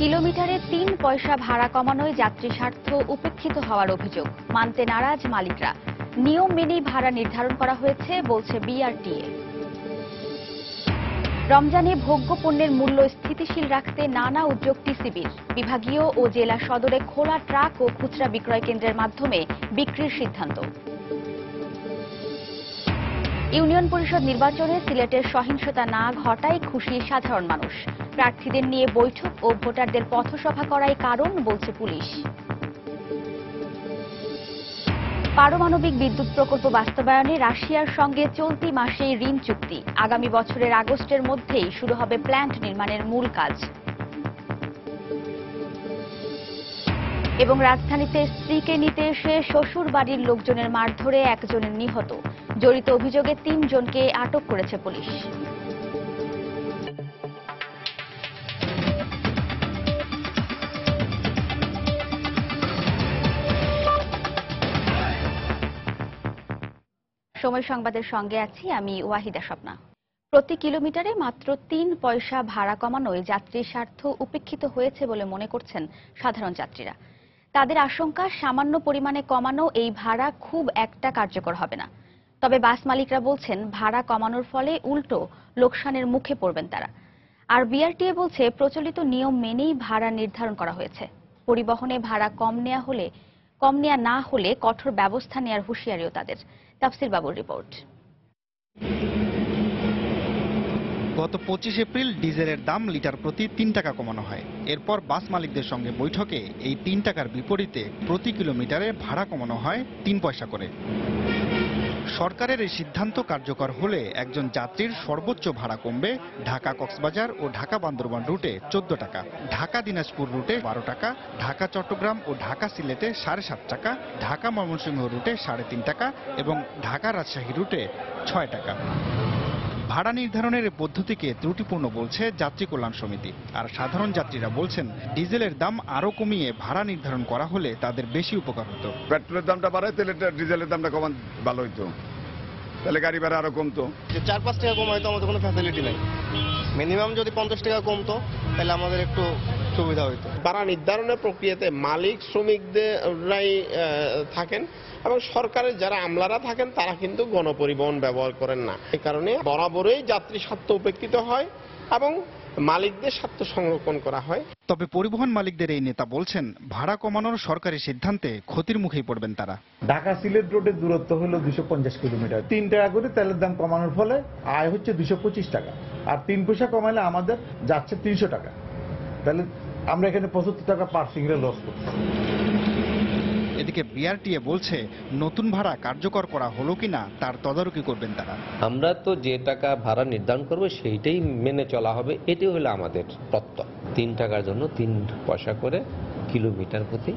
কিলোমিটারে ৩ পয়সা ভাড়া কমানোয় যাত্রী স্বার্থ উপেক্ষিত হওয়ার অভিযোগ মানতে নারাজ মালিকরা। নিয়ম মেনেই ভাড়া নির্ধারণ করা হয়েছে বলছে বিআরটিএ। রমজানে ভোগ্য পণ্যের মূল্য স্থিতিশীল রাখতে নানা উদ্যোগ টিসিবির। বিভাগীয় ও জেলা সদরে খোলা ট্রাক ও খুচরা বিক্রয় কেন্দ্রের মাধ্যমে বিক্রির সিদ্ধান্ত। ইউনিয়ন পরিষদ নির্বাচনে সিলেটের সহিংসতা না ঘটায় খুশি সাধারণ মানুষ। প্রার্থীদের নিয়ে বৈঠক ও ভোটারদের পথসভা করাই কারণ বলছে পুলিশ। পারমাণবিক বিদ্যুৎ প্রকল্প বাস্তবায়নে রাশিয়ার সঙ্গে চলতি মাসেই ঋণ চুক্তি। আগামী বছরের আগস্টের মধ্যেই শুরু হবে প্ল্যান্ট নির্মাণের মূল কাজ। এবং রাজধানীতে স্ত্রীকে নিতে এসে শ্বশুর বাড়ির লোকজনের মারধরে একজনের নিহত। জড়িত অভিযোগে ৩ জনকে আটক করেছে পুলিশ। সময় সংবাদের সঙ্গে আছি আমি ওয়াহিদা স্বপ্না। প্রতি কিলোমিটারে মাত্র ৩ পয়সা ভাড়া কমানোয় যাত্রীর স্বার্থ উপেক্ষিত হয়েছে বলে মনে করছেন সাধারণ যাত্রীরা। তাদের আশঙ্কা, সামান্য পরিমাণে কমানো এই ভাড়া খুব একটা কার্যকর হবে না। তবে বাস মালিকরা বলছেন, ভাড়া কমানোর ফলে উল্টো লোকসানের মুখে পড়বেন তারা। আর বিআরটিএ বলছে, প্রচলিত নিয়ম মেনেই ভাড়া নির্ধারণ করা হয়েছে। পরিবহনে ভাড়া কম নেওয়া না হলে কঠোর ব্যবস্থা নেওয়ার হুঁশিয়ারিও তাদের। তাফসির বাবুর রিপোর্ট। গত 25 এপ্রিল ডিজেলের দাম লিটার প্রতি 3 টাকা কমানো হয়। এরপর বাস মালিকদের সঙ্গে বৈঠকে এই 3 টাকার বিপরীতে প্রতি কিলোমিটারে ভাড়া কমানো হয় 3 পয়সা করে। সরকারের এই সিদ্ধান্ত কার্যকর হলে একজন যাত্রীর সর্বোচ্চ ভাড়া কমবে ঢাকা কক্সবাজার ও ঢাকা বান্দরবান রুটে 14 টাকা, ঢাকা দিনাজপুর রুটে 12 টাকা, ঢাকা চট্টগ্রাম ও ঢাকা সিলেটে 7.5 টাকা, ঢাকা ময়মনসিংহ রুটে 3.5 টাকা এবং ঢাকা রাজশাহী রুটে 6 টাকা। ভাড়া নির্ধারণের পদ্ধতিকে ত্রুটিপূর্ণ বলছে যাত্রী কল্যাণ সমিতি। আর সাধারণ যাত্রীরা বলছেন, ডিজেলের দাম আরো কমিয়ে ভাড়া নির্ধারণ করা হলে তাদের বেশি উপকার হতো। পেট্রোলের দামটা বাড়ায়, ডিজেলের দামটা কমান ভালো হইতো, তাহলে গাড়ি ভাড়া আরো কমতো। 4-5 টাকা কমায় তো আমাদের কোনো ফ্যাসিলিটি নাই। মিনিমাম যদি 50 টাকা কমতো তাহলে আমাদের একটু সুবিধা হইতো। ভাড়া নির্ধারণের প্রক্রিয়াতে মালিক শ্রমিকদেরই থাকেন এবং সরকারের যারা আমলারা থাকেন তারা কিন্তু গণপরিবহন ব্যবহার করেন না। এই কারণে বরাবরই যাত্রী স্বার্থ উপেক্ষিত হয় এবং মালিকদের স্বার্থ সংরক্ষণ করা হয়। তবে পরিবহন মালিকদের এই নেতা বলছেন, ভাড়া কমানোর সরকারি সিদ্ধান্তে ক্ষতির মুখেই পড়বেন তারা। ঢাকা সিলেট রোডের দূরত্ব হলো 250 কিলোমিটার। 3 টাকা করে তেলের দাম কমানোর ফলে আয় হচ্ছে 225 টাকা, আর 3 পয়সা কমালে আমাদের যাচ্ছে 300 টাকা। তাহলে আমরা এখানে 75 টাকা পার সিঙ্গেল লস করছি। এদিকে বিআরটিএ বলছে, নতুন ভাড়া কার্যকর করা হলো কিনা তার তদারকি করবেন তারা। আমরা তো যে টাকা ভাড়া নির্ধারণ করব সেইটাই মেনে চলা হবে, এটাই হলো আমাদের প্রত্যয়। 3 টাকার জন্য 3 পয়সা করে কিলোমিটার প্রতি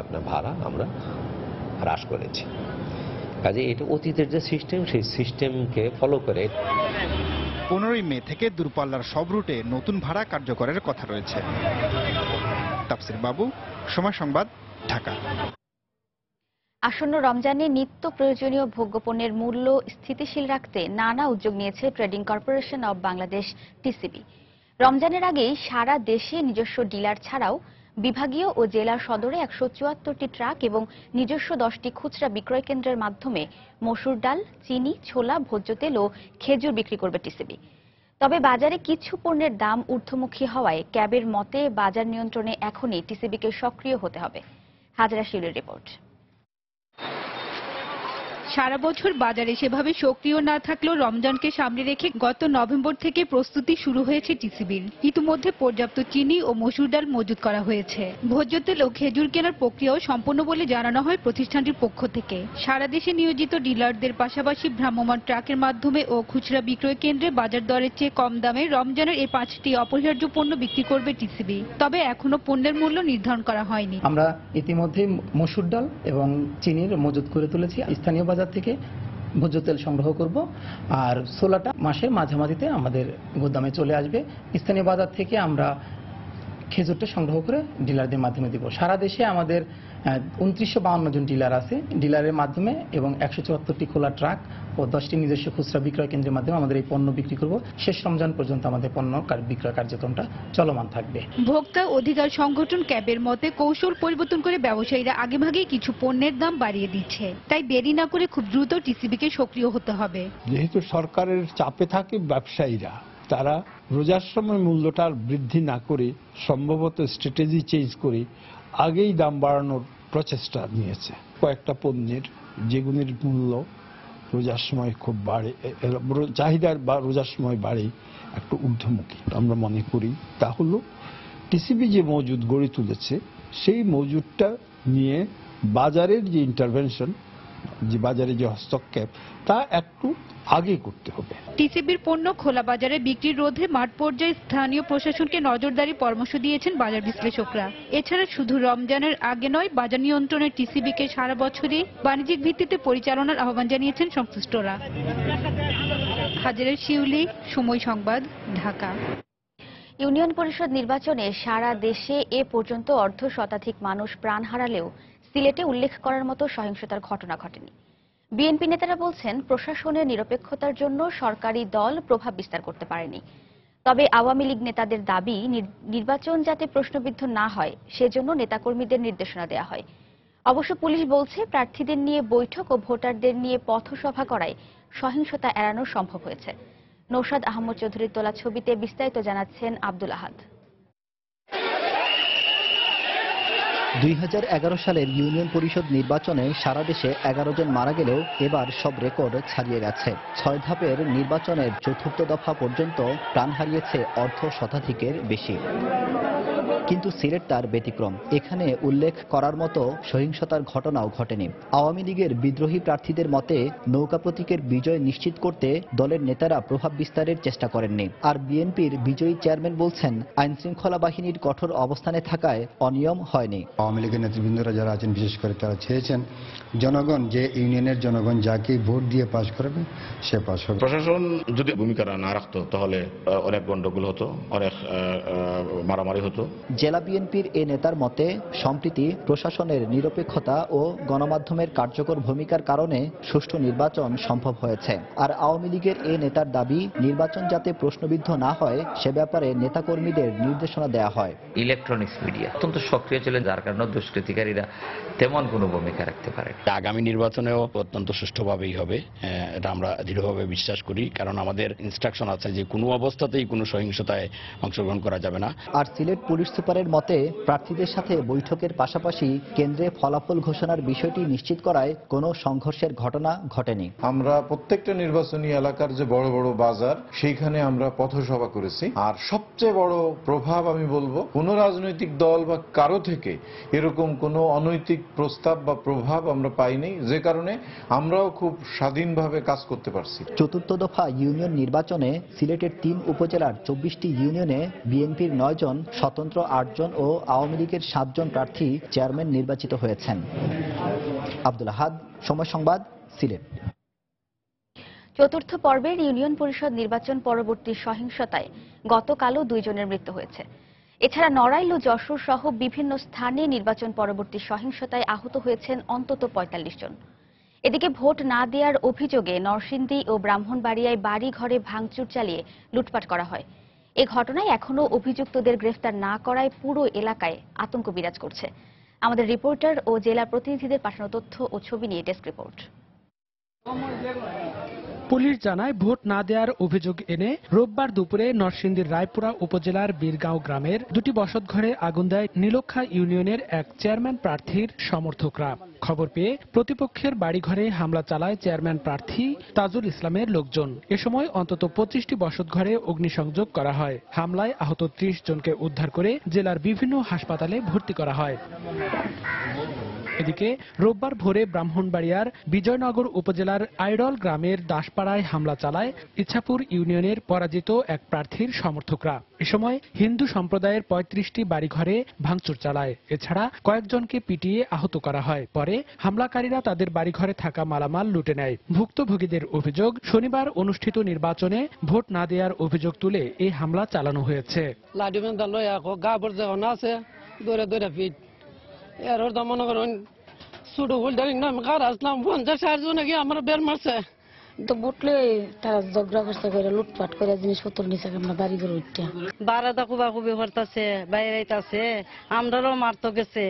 আপনার ভাড়া আমরা হ্রাস করেছি। কাজে এটা অতীতের যে সিস্টেম, সেই সিস্টেমকে ফলো করে 15 মে থেকে দূরপাল্লার সব রুটে নতুন ভাড়া কার্যকরের কথা রয়েছে। তাফসির বাবু, সময় সংবাদ, ঢাকা। আসন্ন রমজানে নিত্য প্রয়োজনীয় ভোগ্যপণ্যের মূল্য স্থিতিশীল রাখতে নানা উদ্যোগ নিয়েছে trading corporation of Bangladesh TCB. রমজানের আগেই সারা দেশে নিজস্ব ডিলার ছাড়াও বিভাগীয় ও জেলা সদরে 174টি ট্রাক এবং নিজস্ব 10টি খুচরা বিক্রয় কেন্দ্রের মাধ্যমে মসুর ডাল, চিনি, ছোলা, ভোজ্য তেল ও খেজুর বিক্রি করবে টিসিবি। তবে বাজারে কিছু পণ্যের দাম ঊর্ধ্বমুখী হওয়ায় ক্যাবের মতে বাজার নিয়ন্ত্রণে এখনই টিসিবিকে সক্রিয় হতে হবে। হাজরা শিউলির রিপোর্ট। সারা বছর বাজারে সেভাবে সক্রিয় না থাকলেও রমজানকে সামনে রেখে গত নভেম্বর থেকে প্রস্তুতি শুরু হয়েছে টিসিবির। ইতিমধ্যে পর্যাপ্ত চিনি ও মসুর ডাল মজুত করা হয়েছে। ভোজ্য তেল ও খেজুর কেনার প্রক্রিয়াও সম্পন্ন বলে জানানো হয় প্রতিষ্ঠানটির পক্ষ থেকে। সারা দেশে নিয়োজিত ডিলারদের পাশাপাশি ভ্রাম্যমাণ ট্রাকের মাধ্যমে ও খুচরা বিক্রয় কেন্দ্রে বাজার দরের চেয়ে কম দামে রমজানের এই 5টি অপরিহার্য পণ্য বিক্রি করবে টিসিবি। তবে এখনো পণ্যের মূল্য নির্ধারণ করা হয়নি। আমরা ইতিমধ্যে মসুর ডাল এবং চিনির মজুত করে তুলেছি। স্থানীয় বাজার থেকে ভোজ্য তেল সংগ্রহ করব, আর ছোলাটা মাসের মাঝামাঝিতে আমাদের গোদামে চলে আসবে। স্থানীয় বাজার থেকে আমরা খেজুরটা সংগ্রহ করে ডিলারদের মাধ্যমে দিব। সারা দেশে আমাদের 2952 জন ডিলার আছে। ডিলারের মাধ্যমে এবং 174টি খোলা ট্রাক ও 10টি নিজস্ব খুচরা বিক্রয় কেন্দ্রের মাধ্যমে আমাদের এই পণ্য বিক্রি করব। শেষ রমজান পর্যন্ত আমাদের পণ্য বিক্রয় কার্যক্রমটা চলমান থাকবে। ভোক্তা অধিকার সংগঠন ক্যাবের মতে কৌশল পরিবর্তন করে ব্যবসায়ীরা আগেভাগেই কিছু পণ্যের দাম বাড়িয়ে দিচ্ছে, তাই দেরি না করে খুব দ্রুত টিসিবিকে সক্রিয় হতে হবে। যেহেতু সরকারের চাপে থাকে ব্যবসায়ীরা, তারা রোজার সময় মূল্যটা আর বৃদ্ধি না করে সম্ভবত স্ট্র্যাটেজি চেঞ্জ করে আগেই দাম বাড়ানোর প্রচেষ্টা নিয়েছে। কয়েকটা পণ্যের যেগুলির মূল্য রোজার সময় খুব বাড়ে, চাহিদার বা রোজার সময় বাড়ে একটু ঊর্ধ্বমুখী আমরা মনে করি। তা হলো টিসিবি যে মজুদ গড়ে তুলেছে সেই মজুদটা নিয়ে বাজারের যে ইন্টারভেনশন, যে বাজারে যে হস্তক্ষেপ, তা একটু আগে করতে হবে। টিসিবির পণ্য খোলা বাজারে বিক্রি রোধে মাঠ পর্যায়ে স্থানীয় প্রশাসনকে নজরদারি পরামর্শ দিয়েছেন বাজার বিশ্লেষকরা। এছাড়া শুধু রমজানের আগে নয়, বাজার নিয়ন্ত্রণে টিসিবিকে সারা বছরই বাণিজ্যিক ভিত্তিতে পরিচালনার আহ্বান জানিয়েছেন সংশ্লিষ্টরা। হাজারের শিউলি, সময় সংবাদ, ঢাকা। ইউনিয়ন পরিষদ নির্বাচনে সারা দেশে এ পর্যন্ত অর্ধ শতাধিক মানুষ প্রাণ হারালেও সিলেটে উল্লেখ করার মতো সহিংসতার ঘটনা ঘটেনি। বিএনপি নেতারা বলছেন, প্রশাসনের নিরপেক্ষতার জন্য সরকারি দল প্রভাব বিস্তার করতে পারেনি। তবে আওয়ামী লীগ নেতাদের দাবি, নির্বাচন যাতে প্রশ্নবিদ্ধ না হয় সেজন্য নেতাকর্মীদের নির্দেশনা দেওয়া হয়। অবশ্য পুলিশ বলছে, প্রার্থীদের নিয়ে বৈঠক ও ভোটারদের নিয়ে পথসভা করায় সহিংসতা এড়ানো সম্ভব হয়েছে। নৌশাদ আহমদ চৌধুরীর তোলা ছবিতে বিস্তারিত জানাচ্ছেন আব্দুল আহাদ। 2011 সালের ইউনিয়ন পরিষদ নির্বাচনে সারা দেশে 11 জন মারা গেলেও এবার সব রেকর্ড ছাড়িয়ে গেছে। 6 ধাপের নির্বাচনের চতুর্থ দফা পর্যন্ত প্রাণ হারিয়েছে অর্ধ শতাধিকের বেশি। কিন্তু সিলেট তার ব্যতিক্রম। এখানে উল্লেখ করার মতো সহিংসতার ঘটনাও ঘটেনি। আওয়ামী লীগের বিদ্রোহী প্রার্থীদের মতে নৌকা প্রতীকের বিজয় নিশ্চিত করতে দলের নেতারা প্রভাব বিস্তারের চেষ্টা করেননি। আর বিএনপির বিজয়ী চেয়ারম্যান বলছেন, আইনশৃঙ্খলা বাহিনীর কঠোর অবস্থানে থাকায় অনিয়ম হয়নি। আওয়ামী লীগের নেতৃবৃন্দরা যারা আছেন, বিশেষ করে তারা চেয়েছেন জনগণ, যে ইউনিয়নের জনগণ যাকে ভোট দিয়ে পাশ করবে সে পাশ হবে। প্রশাসন যদি ভূমিকা না রাখতো তাহলে অনেক গন্ডগোল হতো, অনেক মারামারি হতো। জেলা বিএনপির এ নেতার মতে, সম্প্রতি প্রশাসনের নিরপেক্ষতা ও গণমাধ্যমের কার্যকর ভূমিকার কারণে সুষ্ঠু নির্বাচন সম্ভব হয়েছে। আর আওয়ামী লীগের এ নেতার দাবি, নির্বাচন যাতে প্রশ্নবিদ্ধ না হয় সে ব্যাপারে নেতাকর্মীদের নির্দেশনা দেওয়া হয়। ইলেকট্রনিক্স মিডিয়া অত্যন্ত সক্রিয় ছিলেন, যার কারণে দুষ্কৃতিকারীরা তেমন কোনো ভূমিকা রাখতে পারে। আগামী নির্বাচনেও অত্যন্ত সুষ্ঠুভাবেই হবে, এটা আমরা দৃঢ়ভাবে বিশ্বাস করি। কারণ আমাদের ইনস্ট্রাকশন আছে যে কোনো অবস্থাতেই কোনো সহিংসতায় অংশগ্রহণ করা যাবে না। আর সিলেট পুলিশ সুপারের মতে, প্রার্থীদের সাথে বৈঠকের পাশাপাশি কেন্দ্রে ফলাফল ঘোষণার বিষয়টি নিশ্চিত করায় কোনো সংঘর্ষের ঘটনা ঘটেনি। আমরা প্রত্যেকটা নির্বাচনী এলাকার যে বড় বড় বাজার, সেইখানে আমরা পথসভা করেছি। আর সবচেয়ে বড় প্রভাব আমি বলবো, কোন রাজনৈতিক দল বা কারো থেকে এরকম কোনো অনৈতিক প্রস্তাব বা প্রভাব আমরা পাইনি, যে কারণে আমরাও খুব স্বাধীনভাবে কাজ করতে পারছি। চতুর্থ দফা ইউনিয়ন নির্বাচনে সিলেটের 3 উপজেলার 24টি ইউনিয়নে বিএনপির 9 জন, স্বতন্ত্র 8 জন ও আওয়ামী লীগের 7 জন প্রার্থী চেয়ারম্যান নির্বাচিত হয়েছেন। আব্দুল আহাদ, সময় সংবাদ, সিলেট। চতুর্থ পর্বের ইউনিয়ন পরিষদ নির্বাচন পরবর্তী সহিংসতায় গতকালও 2 জনের মৃত্যু হয়েছে। এছাড়া নড়াইল ও যশোর সহ বিভিন্ন স্থানে নির্বাচন পরবর্তী সহিংসতায় আহত হয়েছেন অন্তত 45 জন। এদিকে ভোট না দেওয়ার অভিযোগে নরসিংদী ও ব্রাহ্মণবাড়িয়ায় বাড়ি ঘরে ভাঙচুর চালিয়ে লুটপাট করা হয়। এই ঘটনায় এখনও অভিযুক্তদের গ্রেফতার না করায় পুরো এলাকায় আতঙ্ক বিরাজ করছে। আমাদের রিপোর্টার ও জেলা প্রতিনিধিদের পাঠানো তথ্য ও ছবি নিয়ে ডেস্ক রিপোর্ট। পুলিশ জানায়, ভোট না দেওয়ার অভিযোগ এনে রোববার দুপুরে নরসিংদীর রায়পুরা উপজেলার বীরগাঁও গ্রামের 2টি বসতঘরে আগুন দেয় নীলক্ষা ইউনিয়নের এক চেয়ারম্যান প্রার্থীর সমর্থকরা। খবর পেয়ে প্রতিপক্ষের বাড়িঘরে হামলা চালায় চেয়ারম্যান প্রার্থী তাজুল ইসলামের লোকজন। এ সময় অন্তত 25টি বসতঘরে অগ্নিসংযোগ করা হয়। হামলায় আহত 30 জনকে উদ্ধার করে জেলার বিভিন্ন হাসপাতালে ভর্তি করা হয়। এদিকে রোববার ভোরে ব্রাহ্মণবাড়িয়ার বিজয়নগর উপজেলার আইডল গ্রামের দাসপাড়ায় হামলা চালায় ইছাপুর ইউনিয়নের পরাজিত এক প্রার্থীর সমর্থকরা। এ সময় হিন্দু সম্প্রদায়ের ৩৫টি বাড়িঘরে ভাঙচুর চালায়। এছাড়া কয়েকজনকে পিটিয়ে আহত করা হয়। পরে হামলাকারীরা তাদের বাড়িঘরে থাকা মালামাল লুটে নেয়। ভুক্তভোগীদের অভিযোগ, শনিবার অনুষ্ঠিত নির্বাচনে ভোট না দেওয়ার অভিযোগ তুলে এই হামলা চালানো হয়েছে। তো বুটলে তারা ঝগড়া করছে করে লুটপাট করে জিনিসপত্র নিচে আমরা বাড়ি ঘরে উঠতে বারাদা খুবাখুবি করতেছে বাইরে আইতাছে আমরাও মারতো গেছে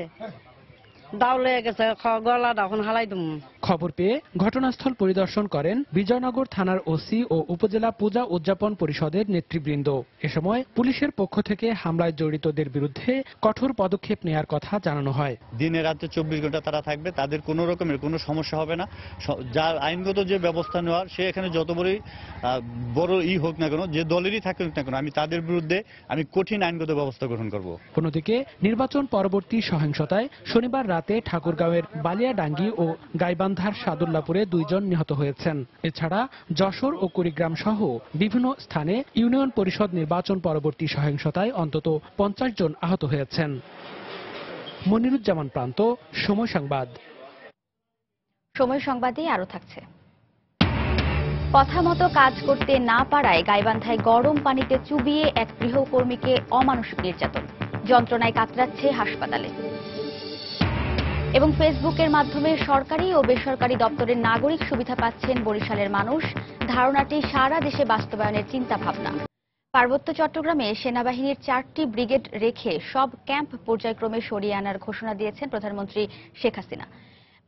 দাউলে গেছে গলা এখন হালাই দুম। খবর পেয়ে ঘটনাস্থল পরিদর্শন করেন বিজয়নগর থানার ওসি ও উপজেলা পূজা উদযাপন পরিষদের নেতৃবৃন্দ। এ সময় পুলিশের পক্ষ থেকে হামলায় জড়িতদের বিরুদ্ধে কঠোর পদক্ষেপ নেওয়ার কথা জানানো হয়। দিনে রাতে 24 ঘন্টা তারা থাকবে, তাদের কোনো রকমের কোনো সমস্যা হবে না। যার আইনগত যে ব্যবস্থা নেওয়ার, সে এখানে যত বড় হোক না কেন, যে দলেরই থাকুক না কেন, আমি তাদের বিরুদ্ধে কঠিন আইনগত ব্যবস্থা গ্রহণ করব। অন্যদিকে নির্বাচন পরবর্তী সহিংসতায় শনিবার রাতে ঠাকুরগাঁওয়ের বালিয়াডাঙ্গি ও গাইবান্ধার সাদুল্লাপুরে 2 জন নিহত হয়েছেন। এছাড়া যশোর ও কুড়িগ্রাম সহ বিভিন্ন স্থানে ইউনিয়ন পরিষদ নির্বাচন পরবর্তী সহিংসতায় অন্তত 50 জন আহত হয়েছেন। মনিরুজ্জামান প্রান্ত, সময় সংবাদ। সময় সংবাদে আরো থাকছে। কথা মতো কাজ করতে না পারায় গাইবান্ধায় গরম পানিতে চুবিয়ে এক গৃহকর্মীকে অমানসিক নির্যাতন, যন্ত্রণায় কাতরাচ্ছে হাসপাতালে। এবং ফেসবুকের মাধ্যমে সরকারি ও বেসরকারি দপ্তরের নাগরিক সুবিধা পাচ্ছেন বরিশালের মানুষ, ধারণাটি সারা দেশে বাস্তবায়নের চিন্তা ভাবনা। পার্বত্য চট্টগ্রামে সেনাবাহিনীর 4টি ব্রিগেড রেখে সব ক্যাম্প পর্যায়ক্রমে সরিয়ে আনার ঘোষণা দিয়েছেন প্রধানমন্ত্রী শেখ হাসিনা।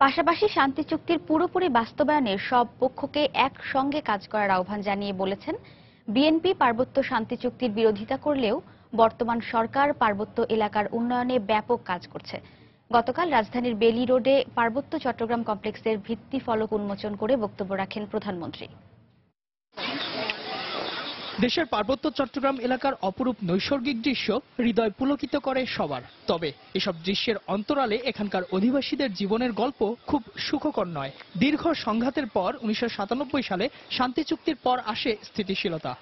পাশাপাশি শান্তি চুক্তির পুরোপুরি বাস্তবায়নে সব পক্ষকে একসঙ্গে কাজ করার আহ্বান জানিয়ে বলেছেন, বিএনপি পার্বত্য শান্তি চুক্তির বিরোধিতা করলেও বর্তমান সরকার পার্বত্য এলাকার উন্নয়নে ব্যাপক কাজ করছে। গতকাল রাজধানীর বেলি রোডে পার্বত্য চট্টগ্রাম কমপ্লেক্সের ভিত্তি ফলক উন্মোচন করে বক্তব্য রাখেন প্রধানমন্ত্রী। দেশের পার্বত্য চট্টগ্রাম এলাকার অপরূপ নৈসর্গিক দৃশ্য হৃদয় পুলকিত করে সবার। তবে এসব দৃশ্যের অন্তরালে এখানকার অধিবাসীদের জীবনের গল্প খুব সুখকর নয়। দীর্ঘ সংঘাতের পর 1997 সালে শান্তি চুক্তির পর আসে স্থিতিশীলতা।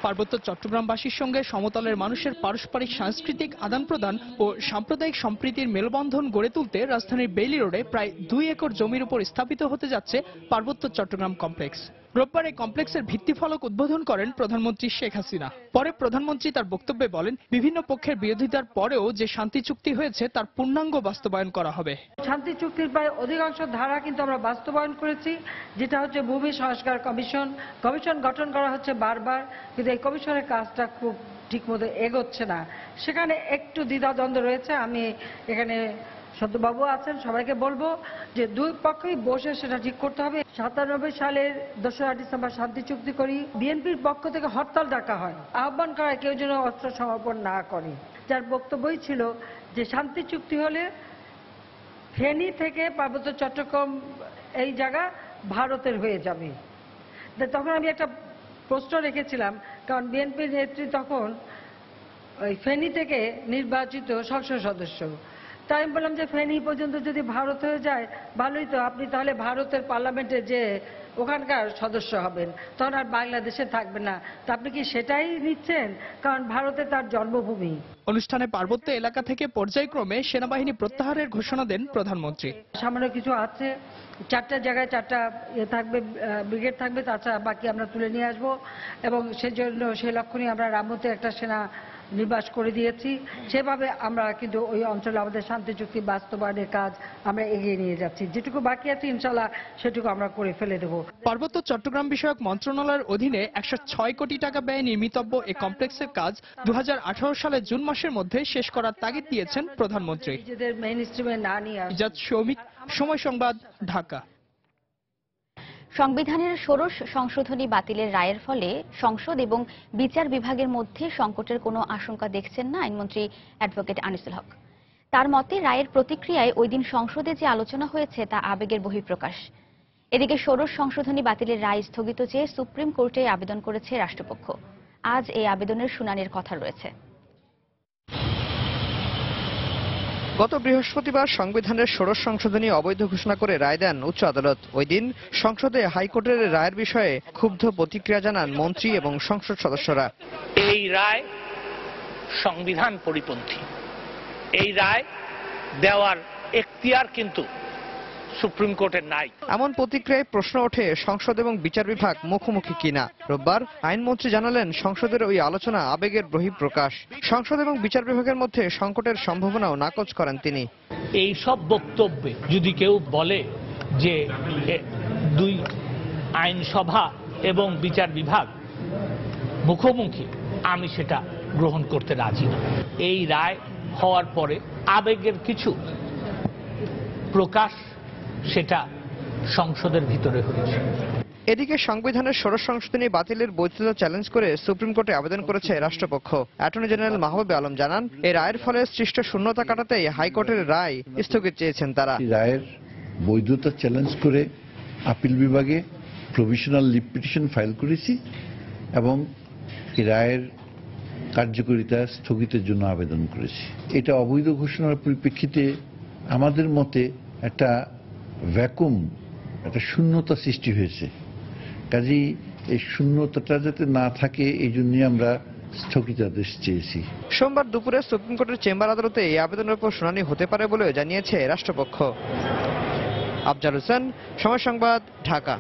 পার্বত্য চট্টগ্রামবাসীর সঙ্গে সমতলের মানুষের পারস্পরিক সাংস্কৃতিক আদান প্রদান ও সাম্প্রদায়িক সম্প্রীতির মেলবন্ধন গড়ে তুলতে রাজধানীর বেইলি রোডে প্রায় 2 একর জমির উপর স্থাপিত হতে যাচ্ছে পার্বত্য চট্টগ্রাম কমপ্লেক্স। রোববার এই কমপ্লেক্সের ভিত্তিফলক উদ্বোধন করেন প্রধানমন্ত্রী শেখ হাসিনা। পরে প্রধানমন্ত্রী তার বক্তব্যে বলেন, বিভিন্ন পক্ষের বিরোধিতার পরেও যে শান্তি চুক্তি হয়েছে তার পূর্ণাঙ্গ বাস্তবায়ন করা হবে। শান্তি চুক্তির প্রায় অধিকাংশ ধারা কিন্তু আমরা বাস্তবায়ন করেছি, যেটা হচ্ছে ভূমি সংস্কার কমিশন গঠন করা হচ্ছে বারবার, কিন্তু এই কমিশনের কাজটা খুব ঠিকমতো এগোচ্ছে না, সেখানে একটু দ্বিধাদ্বন্দ্ব রয়েছে। আমি এখানে সত্যবাবু আছেন, সবাইকে বলবো যে 2 পক্ষই বসে সেটা ঠিক করতে হবে। 97 সালের 2রা ডিসেম্বর শান্তি চুক্তি করি, বিএনপির পক্ষ থেকে হরতাল ডাকা হয়, আহ্বান করা কেউ যেন অস্ত্র সমর্পণ না করে, যার বক্তব্যই ছিল যে শান্তি চুক্তি হলে ফেনী থেকে পার্বত্য চট্টগ্রাম এই জায়গা ভারতের হয়ে যাবে। তখন আমি একটা প্রশ্ন রেখেছিলাম, কারণ বিএনপির নেত্রী তখন ওই ফেনী থেকে নির্বাচিত সংসদ সদস্য। তাই আমি বললাম যে ফেনী পর্যন্ত যদি ভারত হয়ে যায় ভালোই তো, আপনি তাহলে ভারতের পার্লামেন্টে যে ওখানকার সদস্য হবেন, তখন আর বাংলাদেশে থাকবেন না। তা আপনি কি সেটাই নিচ্ছেন? কারণ ভারতে তার জন্মভূমি। অনুষ্ঠানে পার্বত্য এলাকা থেকে পর্যায়ক্রমে সেনাবাহিনী প্রত্যাহারের ঘোষণা দেন প্রধানমন্ত্রী। সামান্য কিছু আছে, 4টা জায়গায় 4টা থাকবে, ব্রিগেড থাকবে, তাছাড়া বাকি আমরা তুলে নিয়ে আসবো। এবং সেজন্য সেই লক্ষ্য নিয়ে আমরা রামুতে একটা সেনা নিবাস করে দিয়েছি। সেভাবে আমরা কিন্তু ওই অঞ্চলে আমাদের শান্তি চুক্তি বাস্তবায়নের কাজ আমরা এগিয়ে নিয়ে যাচ্ছি। যেটুকু বাকি আছে ইনশাল্লাহ সেটুকু আমরা করে ফেলে দেব। পার্বত্য চট্টগ্রাম বিষয়ক মন্ত্রণালয়ের অধীনে 106 কোটি টাকা ব্যয়ে নির্মিতব্য এই কমপ্লেক্সের কাজ 2018 সালের জুন মাসের মধ্যে শেষ করার তাগিদ দিয়েছেন প্রধানমন্ত্রী। নিজেদের মেইন স্ট্রিমে না নিয়ে ইজাজ শৌমিক, সময় সংবাদ, ঢাকা। সংবিধানের ষোড়শ সংশোধনী বাতিলের রায়ের ফলে সংসদ এবং বিচার বিভাগের মধ্যে সংকটের কোনো আশঙ্কা দেখছেন না আইনমন্ত্রী অ্যাডভোকেট আনিসুল হক। তার মতে, রায়ের প্রতিক্রিয়ায় ওই দিন সংসদে যে আলোচনা হয়েছে তা আবেগের বহিঃপ্রকাশ। এদিকে ষোড়শ সংশোধনী বাতিলের রায় স্থগিত চেয়ে সুপ্রিম কোর্টে আবেদন করেছে রাষ্ট্রপক্ষ। আজ এই আবেদনের শুনানির কথা রয়েছে। গত বৃহস্পতিবার সংবিধানের ষোড়শ সংশোধনী অবৈধ ঘোষণা করে রায় দেন উচ্চ আদালত। ওই দিন সংসদে হাইকোর্টের রায়ের বিষয়ে ক্ষুব্ধ প্রতিক্রিয়া জানান মন্ত্রী এবং সংসদ সদস্যরা। এই রায় সংবিধান পরিপন্থী। এই রায় দেওয়ার এখতিয়ার কিন্তু সুপ্রিম কোর্টের নাই। এমন প্রতিক্রিয়ায় প্রশ্ন ওঠে সংসদ এবং বিচার বিভাগ মুখোমুখি কিনা। রোববার আইনমন্ত্রী জানালেন সংসদের ওই আলোচনা আবেগের বহিঃপ্রকাশ। সংসদ এবং বিচার বিভাগের মধ্যে সংকটের সম্ভাবনাও নাকচ করেন তিনি। এই সব বক্তব্যে যদি কেউ বলে যে দুই আইনসভা এবং বিচার বিভাগ মুখোমুখি, আমি সেটা গ্রহণ করতে রাজি না। এই রায় হওয়ার পরে আবেগের কিছু প্রকাশ সেটা সংসদের ভিতরে হয়েছে। এদিকে সংবিধানের ষোড়শ সংশোধনী বাতিলের বৈধতা চ্যালেঞ্জ করে সুপ্রিম কোর্টে আবেদন করেছে রাষ্ট্রপক্ষ। অ্যাটর্নি জেনারেল মাহবুবে আলম জানান, এই রায়ের ফলে সৃষ্ট শূন্যতা কাটাতেই হাইকোর্টের রায় স্থগিত চেয়েছেন তারা। রায়ের বৈধতা চ্যালেঞ্জ করে আপিল বিভাগে প্রভিশনাল লিভ পিটিশন ফাইল করেছি এবং এই রায়ের কার্যকারিতা স্থগিতের জন্য আবেদন করেছি। এটা অবৈধ ঘোষণার পরিপ্রেক্ষিতে আমাদের মতে একটা ভ্যাকুম, একটা শূন্যতা সৃষ্টি হয়েছে। কাজেই এই শূন্যতাটা যাতে না থাকে এই জন্যই আমরা স্থগিতাদেশ চেয়েছি। সোমবার দুপুরে সুপ্রিম কোর্টের চেম্বার আদালতে এই আবেদনের উপর শুনানি হতে পারে বলেও জানিয়েছে রাষ্ট্রপক্ষ। আফজাল হোসেন, সময় সংবাদ, ঢাকা।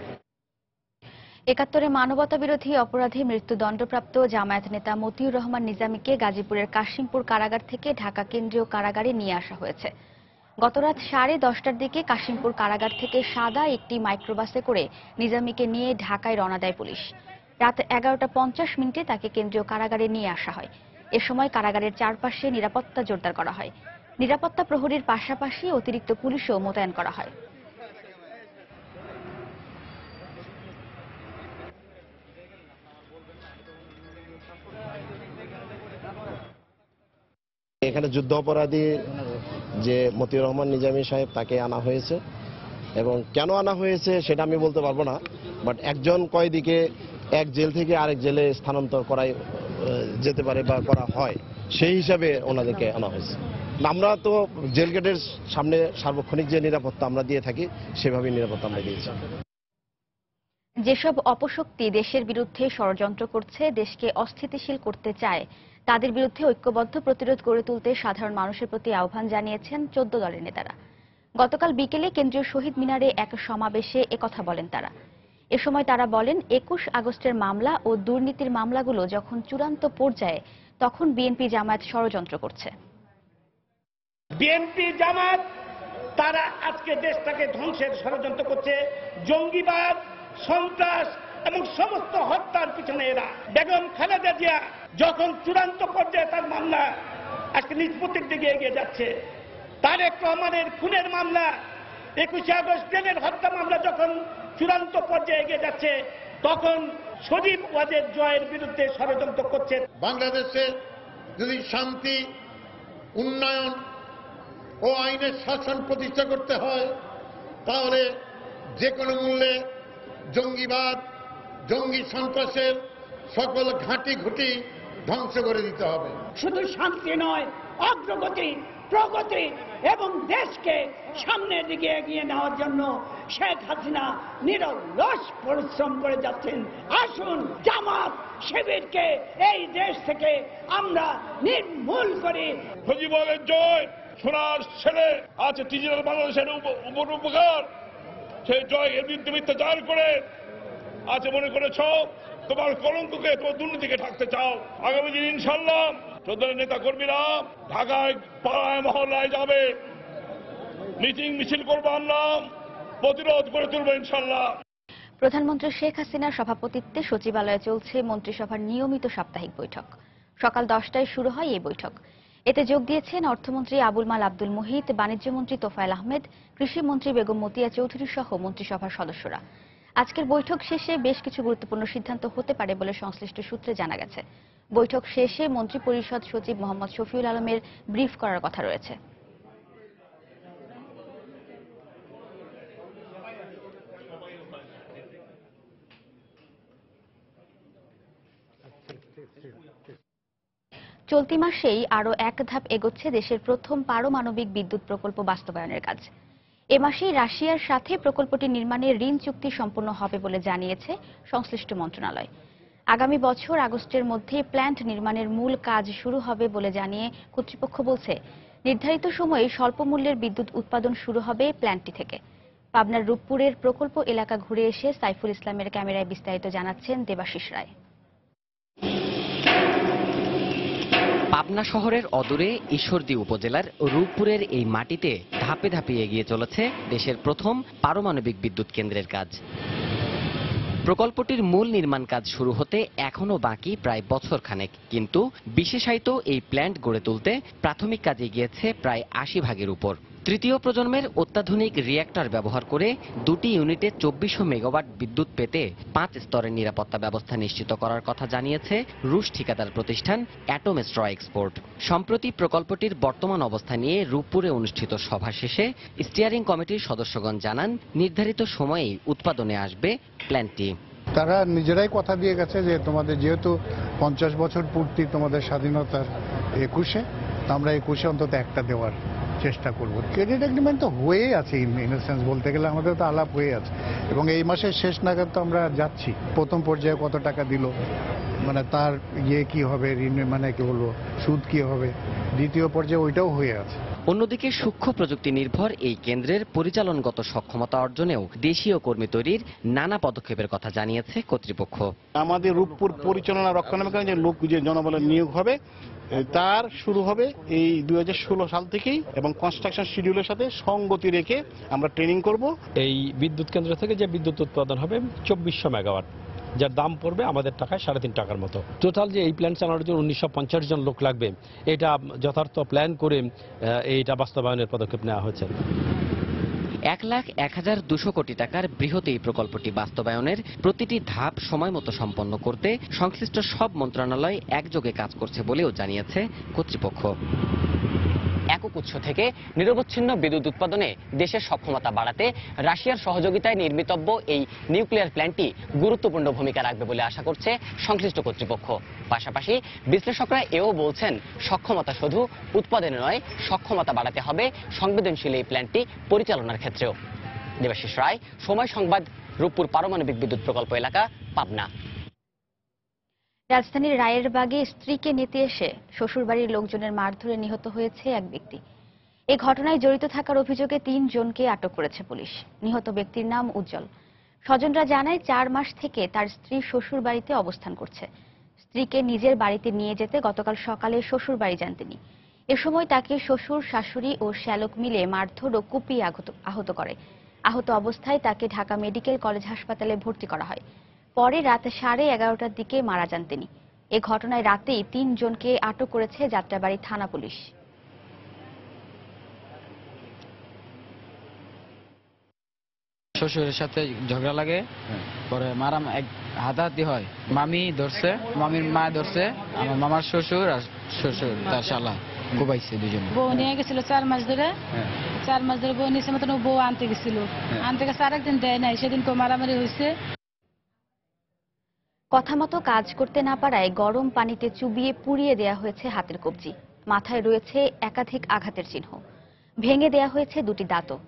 ৭১ মানবতা বিরোধী অপরাধে মৃত্যুদণ্ডপ্রাপ্ত জামায়াত নেতা মতিউর রহমান নিজামীকে গাজীপুরের কাশিমপুর কারাগার থেকে ঢাকা কেন্দ্রীয় কারাগারে নিয়ে আসা হয়েছে। গতরাত 10:30টার দিকে কাশিমপুর কারাগার থেকে সাদা একটি মাইক্রোবাসে করে নিজামীকে নিয়ে ঢাকায় রওনা দেয় পুলিশ। রাত 11:50 তাকে কেন্দ্রীয় কারাগারে নিয়ে আসা হয়। এ সময় কারাগারের চারপাশে নিরাপত্তা জোরদার করা হয়। নিরাপত্তা প্রহরীর পাশাপাশি অতিরিক্ত পুলিশও মোতায়েন করা হয়। এখানে যুদ্ধ অপরাধী যে মতিউর রহমান নিজামী সাহেব, তাকে আনা হয়েছে এবং কেন আনা হয়েছে সেটা আমি বলতে পারবো না, বাট একজন কয়েদিকে এক জেল থেকে আরেক জেলে স্থানান্তর করাই যেতে পারে বা করা হয়, সেই হিসাবে ওনাদেরকে আনা হয়েছে। আমরা তো জেল গেটের সামনে সার্বক্ষণিক যে নিরাপত্তা আমরা দিয়ে থাকি সেভাবে নিরাপত্তা আমরা দিয়েছি। যেসব অপশক্তি দেশের বিরুদ্ধে ষড়যন্ত্র করছে, দেশকে অস্থিতিশীল করতে চায়, তাদের বিরুদ্ধে ঐক্যবদ্ধ প্রতিরোধ গড়ে তুলতে সাধারণ মানুষের প্রতি আহ্বান জানিয়েছেন 14 দলের নেতারা। গতকাল বিকেলে কেন্দ্রীয় শহীদ মিনারে এক সমাবেশে একথা বলেন তারা। এ সময় তারা বলেন, 21 আগস্টের মামলা ও দুর্নীতির মামলাগুলো যখন চূড়ান্ত পর্যায়ে, তখন বিএনপি জামায়াত ষড়যন্ত্র করছে। বিএনপি জামায়াত তারা আজকে দেশটাকে ধ্বংসের ষড়যন্ত্র করছে। জঙ্গিবাদ, সন্ত্রাস এবং সমস্ত হত্যার পিছনে এরা। বেগম খালেদা জিয়া যখন চূড়ান্ত পর্যায়ে তার মামলা আজকে নিষ্পত্তির দিকে এগিয়ে যাচ্ছে, তারেক রহমানের খুনের মামলা, 21 আগস্ট ট্রেনের হত্যা মামলা যখন চূড়ান্ত পর্যায়ে এগিয়ে যাচ্ছে, তখন সজীব ওয়াজেদ জয়ের বিরুদ্ধে ষড়যন্ত্র করছে। বাংলাদেশে যদি শান্তি, উন্নয়ন ও আইনের শাসন প্রতিষ্ঠা করতে হয়, তাহলে যে কোনো মূল্যে জঙ্গিবাদ, জঙ্গি সন্ত্রাসের সকল ঘাঁটি ঘুঁটি ধ্বংস করে দিতে হবে। শুধু শান্তি নয়, অগ্রগতি, প্রগতি এবং দেশকে সামনের দিকে এগিয়ে নেওয়ার জন্য শেখ হাসিনা নিরলস পরিশ্রম করে যাচ্ছেন। আসুন জামাত শিবিরকে এই দেশ থেকে আমরা নির্মূল করি। সজীবের জয়, সোনার ছেলে আছে ডিজিটাল বাংলাদেশের উপকার, সেই জয় এর বিরুদ্ধে জাল করে আছে মনে করেছ তোমার কলঙ্ককে, তোমার দুর্নীতিকে ঢাকতে চাও। আগামী দিন ইনশাল্লাহ 14 নেতা কর্মীরা ঢাকায় পাড়ায় মহল্লায় যাবে, মিটিং মিছিল করবো, আমরা প্রতিরোধ করে তুলবো ইনশাল্লাহ। প্রধানমন্ত্রী শেখ হাসিনার সভাপতিত্বে সচিবালয়ে চলছে মন্ত্রিসভার নিয়মিত সাপ্তাহিক বৈঠক। সকাল 10টায় শুরু হয় এই বৈঠক। এতে যোগ দিয়েছেন অর্থমন্ত্রী আবুল মাল আব্দুল মুহিত, বাণিজ্যমন্ত্রী তোফায়েল আহমেদ, কৃষিমন্ত্রী বেগম মতিয়া চৌধুরী সহ মন্ত্রিসভার সদস্যরা। আজকের বৈঠক শেষে বেশ কিছু গুরুত্বপূর্ণ সিদ্ধান্ত হতে পারে বলে সংশ্লিষ্ট সূত্রে জানা গেছে। বৈঠক শেষে মন্ত্রিপরিষদ সচিব মোহাম্মদ শফিউল আলমের ব্রিফ করার কথা রয়েছে। চলতি মাসেই আরও এক ধাপ এগোচ্ছে দেশের প্রথম পারমাণবিক বিদ্যুৎ প্রকল্প বাস্তবায়নের কাজ। এ মাসেই রাশিয়ার সাথে প্রকল্পটি নির্মাণের ঋণ চুক্তি সম্পন্ন হবে বলে জানিয়েছে সংশ্লিষ্ট মন্ত্রণালয়। আগামী বছর আগস্টের মধ্যে প্ল্যান্ট নির্মাণের মূল কাজ শুরু হবে বলে জানিয়ে কর্তৃপক্ষ বলছে, নির্ধারিত সময়ে স্বল্প মূল্যের বিদ্যুৎ উৎপাদন শুরু হবে প্ল্যান্টটি থেকে। পাবনার রূপপুরের প্রকল্প এলাকা ঘুরে এসে সাইফুল ইসলামের ক্যামেরায় বিস্তারিত জানাচ্ছেন দেবাশিস রায়। পাবনা শহরের অদূরে ঈশ্বরদী উপজেলার রূপপুরের এই মাটিতে ধাপে ধাপে এগিয়ে চলেছে দেশের প্রথম পারমাণবিক বিদ্যুৎ কেন্দ্রের কাজ। প্রকল্পটির মূল নির্মাণ কাজ শুরু হতে এখনো বাকি প্রায় বছর খানেক, কিন্তু বিশেষায়িত এই প্ল্যান্ট গড়ে তুলতে প্রাথমিক কাজে গিয়েছে প্রায় ৮০% উপর। তৃতীয় প্রজন্মের অত্যাধুনিক রিঅ্যাক্টর ব্যবহার করে দুটি ইউনিটে ২৪০০ মেগাওয়াট বিদ্যুৎ পেতে ৫ স্তরের নিরাপত্তা ব্যবস্থা নিশ্চিত করার কথা জানিয়েছে রুশ ঠিকাদার প্রতিষ্ঠান অ্যাটম স্ট্র এক্সপোর্ট। সম্প্রতি প্রকল্পটির বর্তমান অবস্থা নিয়ে রূপপুরে অনুষ্ঠিত সভা শেষে স্টিয়ারিং কমিটির সদস্যগণ জানান, নির্ধারিত সময়েই উৎপাদনে আসবে প্ল্যান্টটি। তারা নিজেরাই কথা দিয়ে গেছে যে তোমাদের যেহেতু ৫০ বছর পূর্তি তোমাদের স্বাধীনতার ২১-এ, আমরা ২১-এ অন্তত একটা দেওয়ার চেষ্টা করব। ক্রেডিট এগ্রিমেন্ট তো হয়ে আছে, ইন সেন্স বলতে গেলে আমাদের তো আলাপ হয়ে আছে, এবং এই মাসের শেষ নাগাদ তো আমরা যাচ্ছি। প্রথম পর্যায়ে কত টাকা দিল, মানে তার কি হবে, ঋণ মানে কি বলবো, সুদ কি হবে, দ্বিতীয় পর্যায়ে ওইটাও হয়ে আছে। অন্যদিকে সূক্ষ্ম প্রযুক্তি নির্ভর এই কেন্দ্রের পরিচালনগত সক্ষমতা অর্জনের দেশীয় কর্মী তৈরির নানা পদক্ষেপের কথা জানিয়েছে কর্তৃপক্ষ। আমাদের রূপপুর পরিচালনা রক্ষণাবেক্ষণ যে লোক যে জনবলের নিয়োগ হবে তার শুরু হবে এই ২০১৬ সাল থেকেই, এবং কনস্ট্রাকশন শিডিউলের সাথে সঙ্গতি রেখে আমরা ট্রেনিং করব। এই বিদ্যুৎ কেন্দ্র থেকে যে বিদ্যুৎ উৎপাদন হবে ২৪০০ মেগাওয়াট, যার দাম পড়বে আমাদের টাকায় ৩.৫ টাকার মতো। টোটাল যে এই প্ল্যান্ট চালানোর জন্য ১৯৫০ জন লোক লাগবে, এটা যথার্থ প্ল্যান করে এইটা বাস্তবায়নের পদক্ষেপ নেওয়া হয়েছে। ১,০১,২০০ কোটি টাকার বৃহৎ এই প্রকল্পটি বাস্তবায়নের প্রতিটি ধাপ সময়মতো সম্পন্ন করতে সংশ্লিষ্ট সব মন্ত্রণালয় একযোগে কাজ করছে বলেও জানিয়েছে কর্তৃপক্ষ। একক উৎস থেকে নিরবচ্ছিন্ন বিদ্যুৎ উৎপাদনে দেশের সক্ষমতা বাড়াতে রাশিয়ার সহযোগিতায় নির্মিতব্য এই নিউক্লিয়ার প্ল্যান্টটি গুরুত্বপূর্ণ ভূমিকা রাখবে বলে আশা করছে সংশ্লিষ্ট কর্তৃপক্ষ। পাশাপাশি বিশ্লেষকরা এও বলছেন, সক্ষমতা শুধু উৎপাদনে নয়, সক্ষমতা বাড়াতে হবে সংবেদনশীল এই প্ল্যান্টটি পরিচালনার ক্ষেত্রেও। দেবাশিস রায়, সময় সংবাদ, রূপপুর পারমাণবিক বিদ্যুৎ প্রকল্প এলাকা, পাবনা। রাজধানীর রায়েরবাগে স্ত্রীকে নিতে এসে শ্বশুরবাড়ির লোকজনের মারধরে নিহত হয়েছে এক ব্যক্তি। এই ঘটনায় জড়িত থাকার অভিযোগে ৩ জনকে আটক করেছে পুলিশ। নিহত ব্যক্তির নাম উজ্জ্বল। স্বজনরা জানায় ৪ মাস থেকে তার স্ত্রী শ্বশুর বাড়িতে অবস্থান করছে। স্ত্রীকে নিজের বাড়িতে নিয়ে যেতে গতকাল সকালে শ্বশুর বাড়ি যান তিনি। এ সময় তাকে শ্বশুর, শাশুড়ি ও শ্যালক মিলে মারধর ও কুপিয়ে আহত করে। আহত অবস্থায় তাকে ঢাকা মেডিকেল কলেজ হাসপাতালে ভর্তি করা হয়। পরে রাত 11:30টার দিকে মারা যান তিনি। এ ঘটনায় রাতেই ৩ জনকে আটক করেছে যাত্রাবাড়ি থানা পুলিশ। শ্বশুরের সাথে ঝগড়া লাগে, পরে মারা হাতাহাতি হয়। মামি ধরছে, মামির মা ধরছে, আমার মামার শ্বশুর আর শ্বশুর তার শালা গোবাইছে দুজন। বউ নিয়ে গেছিল 4 মাস ধরে, 4 মাস ধরে বউ নিয়েছে, মতন বউ আনতে গেছিল, আনতে গেছে আরেকদিন দেয় নাই, সেদিন তো মারামারি হয়েছে। কথা মতো কাজ করতে না পারায় গরম পানিতে চুবিয়ে পুড়িয়ে দেয়া হয়েছে হাতের কবজি। মাথায় রয়েছে একাধিক আঘাতের চিহ্ন। ভেঙে দেয়া হয়েছে 2টি দাঁতও।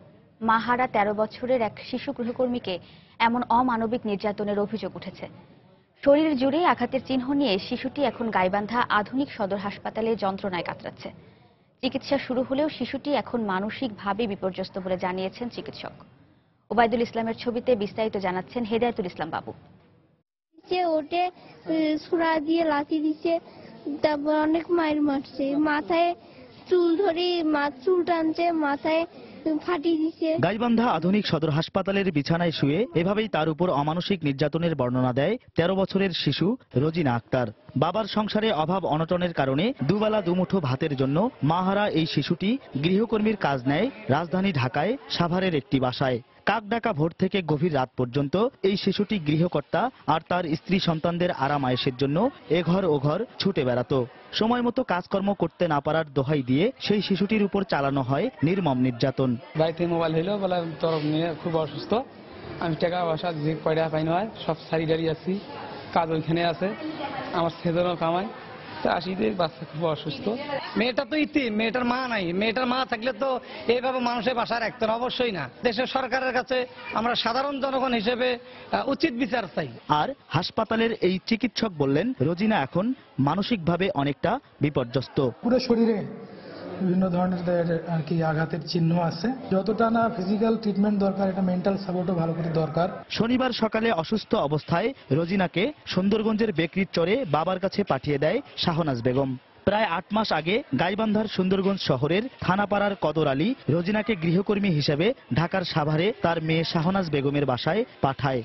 মাহারা 13 বছরের এক শিশু গৃহকর্মীকে এমন অমানবিক নির্যাতনের অভিযোগ উঠেছে। শরীর জুড়ে আঘাতের চিহ্ন নিয়ে শিশুটি এখন গাইবান্ধা আধুনিক সদর হাসপাতালে যন্ত্রণায় কাতরাচ্ছে। চিকিৎসা শুরু হলেও শিশুটি এখন মানসিকভাবে বিপর্যস্ত বলে জানিয়েছেন চিকিৎসক। ওবায়দুল ইসলামের ছবিতে বিস্তারিত জানাচ্ছেন হেদায়েতুল ইসলাম বাবু। ওটে সুরা দিয়ে লাথি দিচ্ছে, তারপর অনেক মায়ের মারছে, মাথায় চুল ধরে চুল টানছে, মাথায় ফাটিয়ে দিচ্ছে। গাইবান্ধা আধুনিক সদর হাসপাতালের বিছানায় শুয়ে এভাবেই তার উপর অমানসিক নির্যাতনের বর্ণনা দেয় 13 বছরের শিশু রোজিনা আক্তার। বাবার সংসারে অভাব অনটনের কারণে দুবেলা দুমুঠো ভাতের জন্য মাহারা এই শিশুটি গৃহকর্মীর কাজ নেয় রাজধানী ঢাকায় সাভারের একটি বাসায়। কাকডাকা ভোর থেকে গভীর রাত পর্যন্ত এই শিশুটি গৃহকর্তা আর তার স্ত্রী সন্তানদের আরাম আয়েশের জন্য এঘর ওঘর ছুটে বেড়াতো। সময় মতো কাজকর্ম করতে না পারার দোহাই দিয়ে সেই শিশুটির উপর চালানো হয় নির্মম নির্যাতন। বাড়িতে মোবাইল হইলো, বলে তরফ নিয়ে খুব অসুস্থ, আমি টাকা পয়সা যে পয়সা পাই না, সব সারি দাঁড়িয়ে আছি, কাজ ওইখানে আছে, আমার ছেলেরও কামাই, 80 বাচ্চা খুব অসুস্থ। মেয়েটা তো ইতিম, মেয়েটার মা নাই। মেয়েটার মা থাকলে তো এইভাবে মানুষের বাসায় রাখতেন, অবশ্যই না। দেশের সরকারের কাছে আমরা সাধারণ জনগণ হিসেবে উচিত বিচার চাই। আর হাসপাতালের এই চিকিৎসক বললেন রোজিনা এখন মানসিকভাবে অনেকটা বিপর্যস্ত। পুরো শরীরে বিভিন্ন ধরনের আর কি আঘাতের চিহ্ন আছে। যতটা না ফিজিক্যাল ট্রিটমেন্ট দরকার, এটা মেন্টাল সাপোর্টও ভালো করে দরকার। শনিবার সকালে অসুস্থ অবস্থায় রোজিনাকে সুন্দরগঞ্জের বেকরির চরে বাবার কাছে পাঠিয়ে দেয় শাহনাজ বেগম। প্রায় 8 মাস আগে গাইবান্ধার সুন্দরগঞ্জ শহরের থানাপাড়ার কদর আলী রোজিনাকে গৃহকর্মী হিসেবে ঢাকার সাভারে তার মেয়ে শাহনাজ বেগমের বাসায় পাঠায়।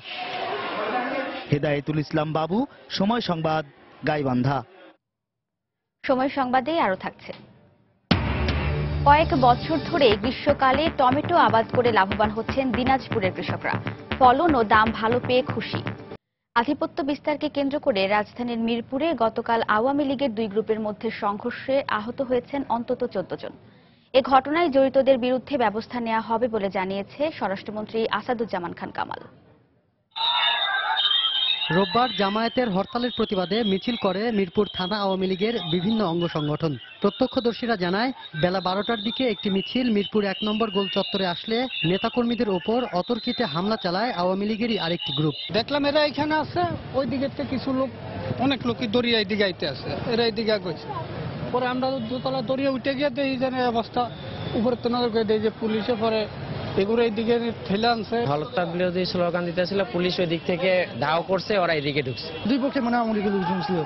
হেদায়েতুল ইসলাম বাবু, সময় সংবাদ, গাইবান্ধা। সময় সংবাদে আরো থাকছে। কয়েক বছর ধরে গ্রীষ্মকালে টমেটো আবাদ করে লাভবান হচ্ছেন দিনাজপুরের কৃষকরা। ফলন ও দাম ভালো পেয়ে খুশি। আধিপত্য বিস্তারকে কেন্দ্র করে রাজধানীর মিরপুরে গতকাল আওয়ামী লীগের 2 গ্রুপের মধ্যে সংঘর্ষে আহত হয়েছেন অন্তত 14 জন। এ ঘটনায় জড়িতদের বিরুদ্ধে ব্যবস্থা নেওয়া হবে বলে জানিয়েছে স্বরাষ্ট্রমন্ত্রী আসাদুজ্জামান খান কামাল। রোববার জামায়াতের হরতালের প্রতিবাদে মিছিল করে মিরপুর থানা আওয়ামী লীগের বিভিন্ন অঙ্গ সংগঠন। প্রত্যক্ষদর্শীরা জানায় বেলা 12টার দিকে একটি মিছিল মিরপুর 1 নম্বর গোল চত্বরে আসলে নেতাকর্মীদের ওপর অতর্কিতে হামলা চালায় আওয়ামী লীগেরই আরেকটি গ্রুপ। দেখলাম এরা এখানে আছে, ওই দিকের থেকে কিছু লোক, অনেক লোকই দরিয়া দিকে আইতে আছে, এরা এই দিকে গেছে। পরে আমরা দোতলা দরিয়া উঠে গিয়ে দেখি জানে অবস্থা উপরে তো নজর করে দেয় যে পুলিশে পরে এগুলো এইদিকে ঠেলে আনছে। হরতাল বিরোধী স্লোগান দিতেছিল, পুলিশ ওই দিক থেকে ধাও করছে, ওরা এদিকে ঢুকছে। 2 পক্ষে মানে আওয়ামী লীগের লোকজন ছিল।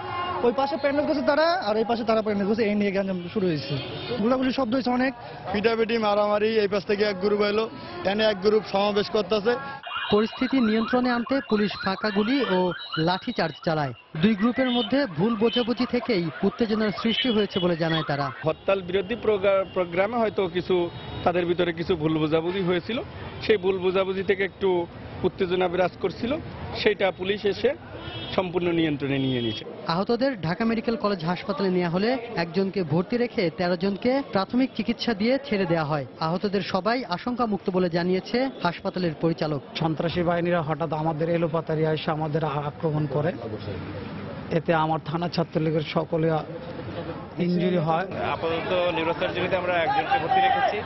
ওই পাশে প্যান্ডেল করছে তারা, আর এই পাশে তারা প্যান্ডেল করছে। এই নিয়ে গান শুরু হয়েছে, গোলাগুলি শব্দ হয়েছে অনেক, পিটাপিটি মারামারি। এই পাশ থেকে এক গ্রুপ এলো, এনে এক গ্রুপ সমাবেশ করতেছে। পরিস্থিতি নিয়ন্ত্রণে আনতে পুলিশ ফাঁকা গুলি ও লাঠিচার্জ চালায়। 2 গ্রুপের মধ্যে ভুল বোঝাবুঝি থেকেই উত্তেজনার সৃষ্টি হয়েছে বলে জানায় তারা। হরতাল বিরোধী প্রোগ্রামে হয়তো কিছু তাদের ভিতরে কিছু ভুল বোঝাবুঝি হয়েছিল, সেই ভুল বোঝাবুঝি থেকে একটু উত্তেজনা বিরাজ করছিল, সেটা পুলিশ এসে সম্পূর্ণ নিয়ন্ত্রণে নিয়ে নিয়েছে। আহতদের ঢাকা মেডিকেল কলেজ হাসপাতালে নেওয়া হলে একজনকে ভর্তি রেখে 13 জনকে প্রাথমিক চিকিৎসা দিয়ে ছেড়ে দেওয়া হয়। আহতদের সবাই আশঙ্কামুক্ত বলে জানিয়েছে হাসপাতালের পরিচালক। সন্ত্রাসী বাহিনীরা হঠাৎ আমাদের এলোপাতাড়ি এসে আমাদের আক্রমণ করে, এতে আমার থানা ছাত্রলীগের সকলে ইনজুরি হয়। আপাতত নিউরোসার্জারিতে আমরা একজনকে ভর্তি রেখেছি,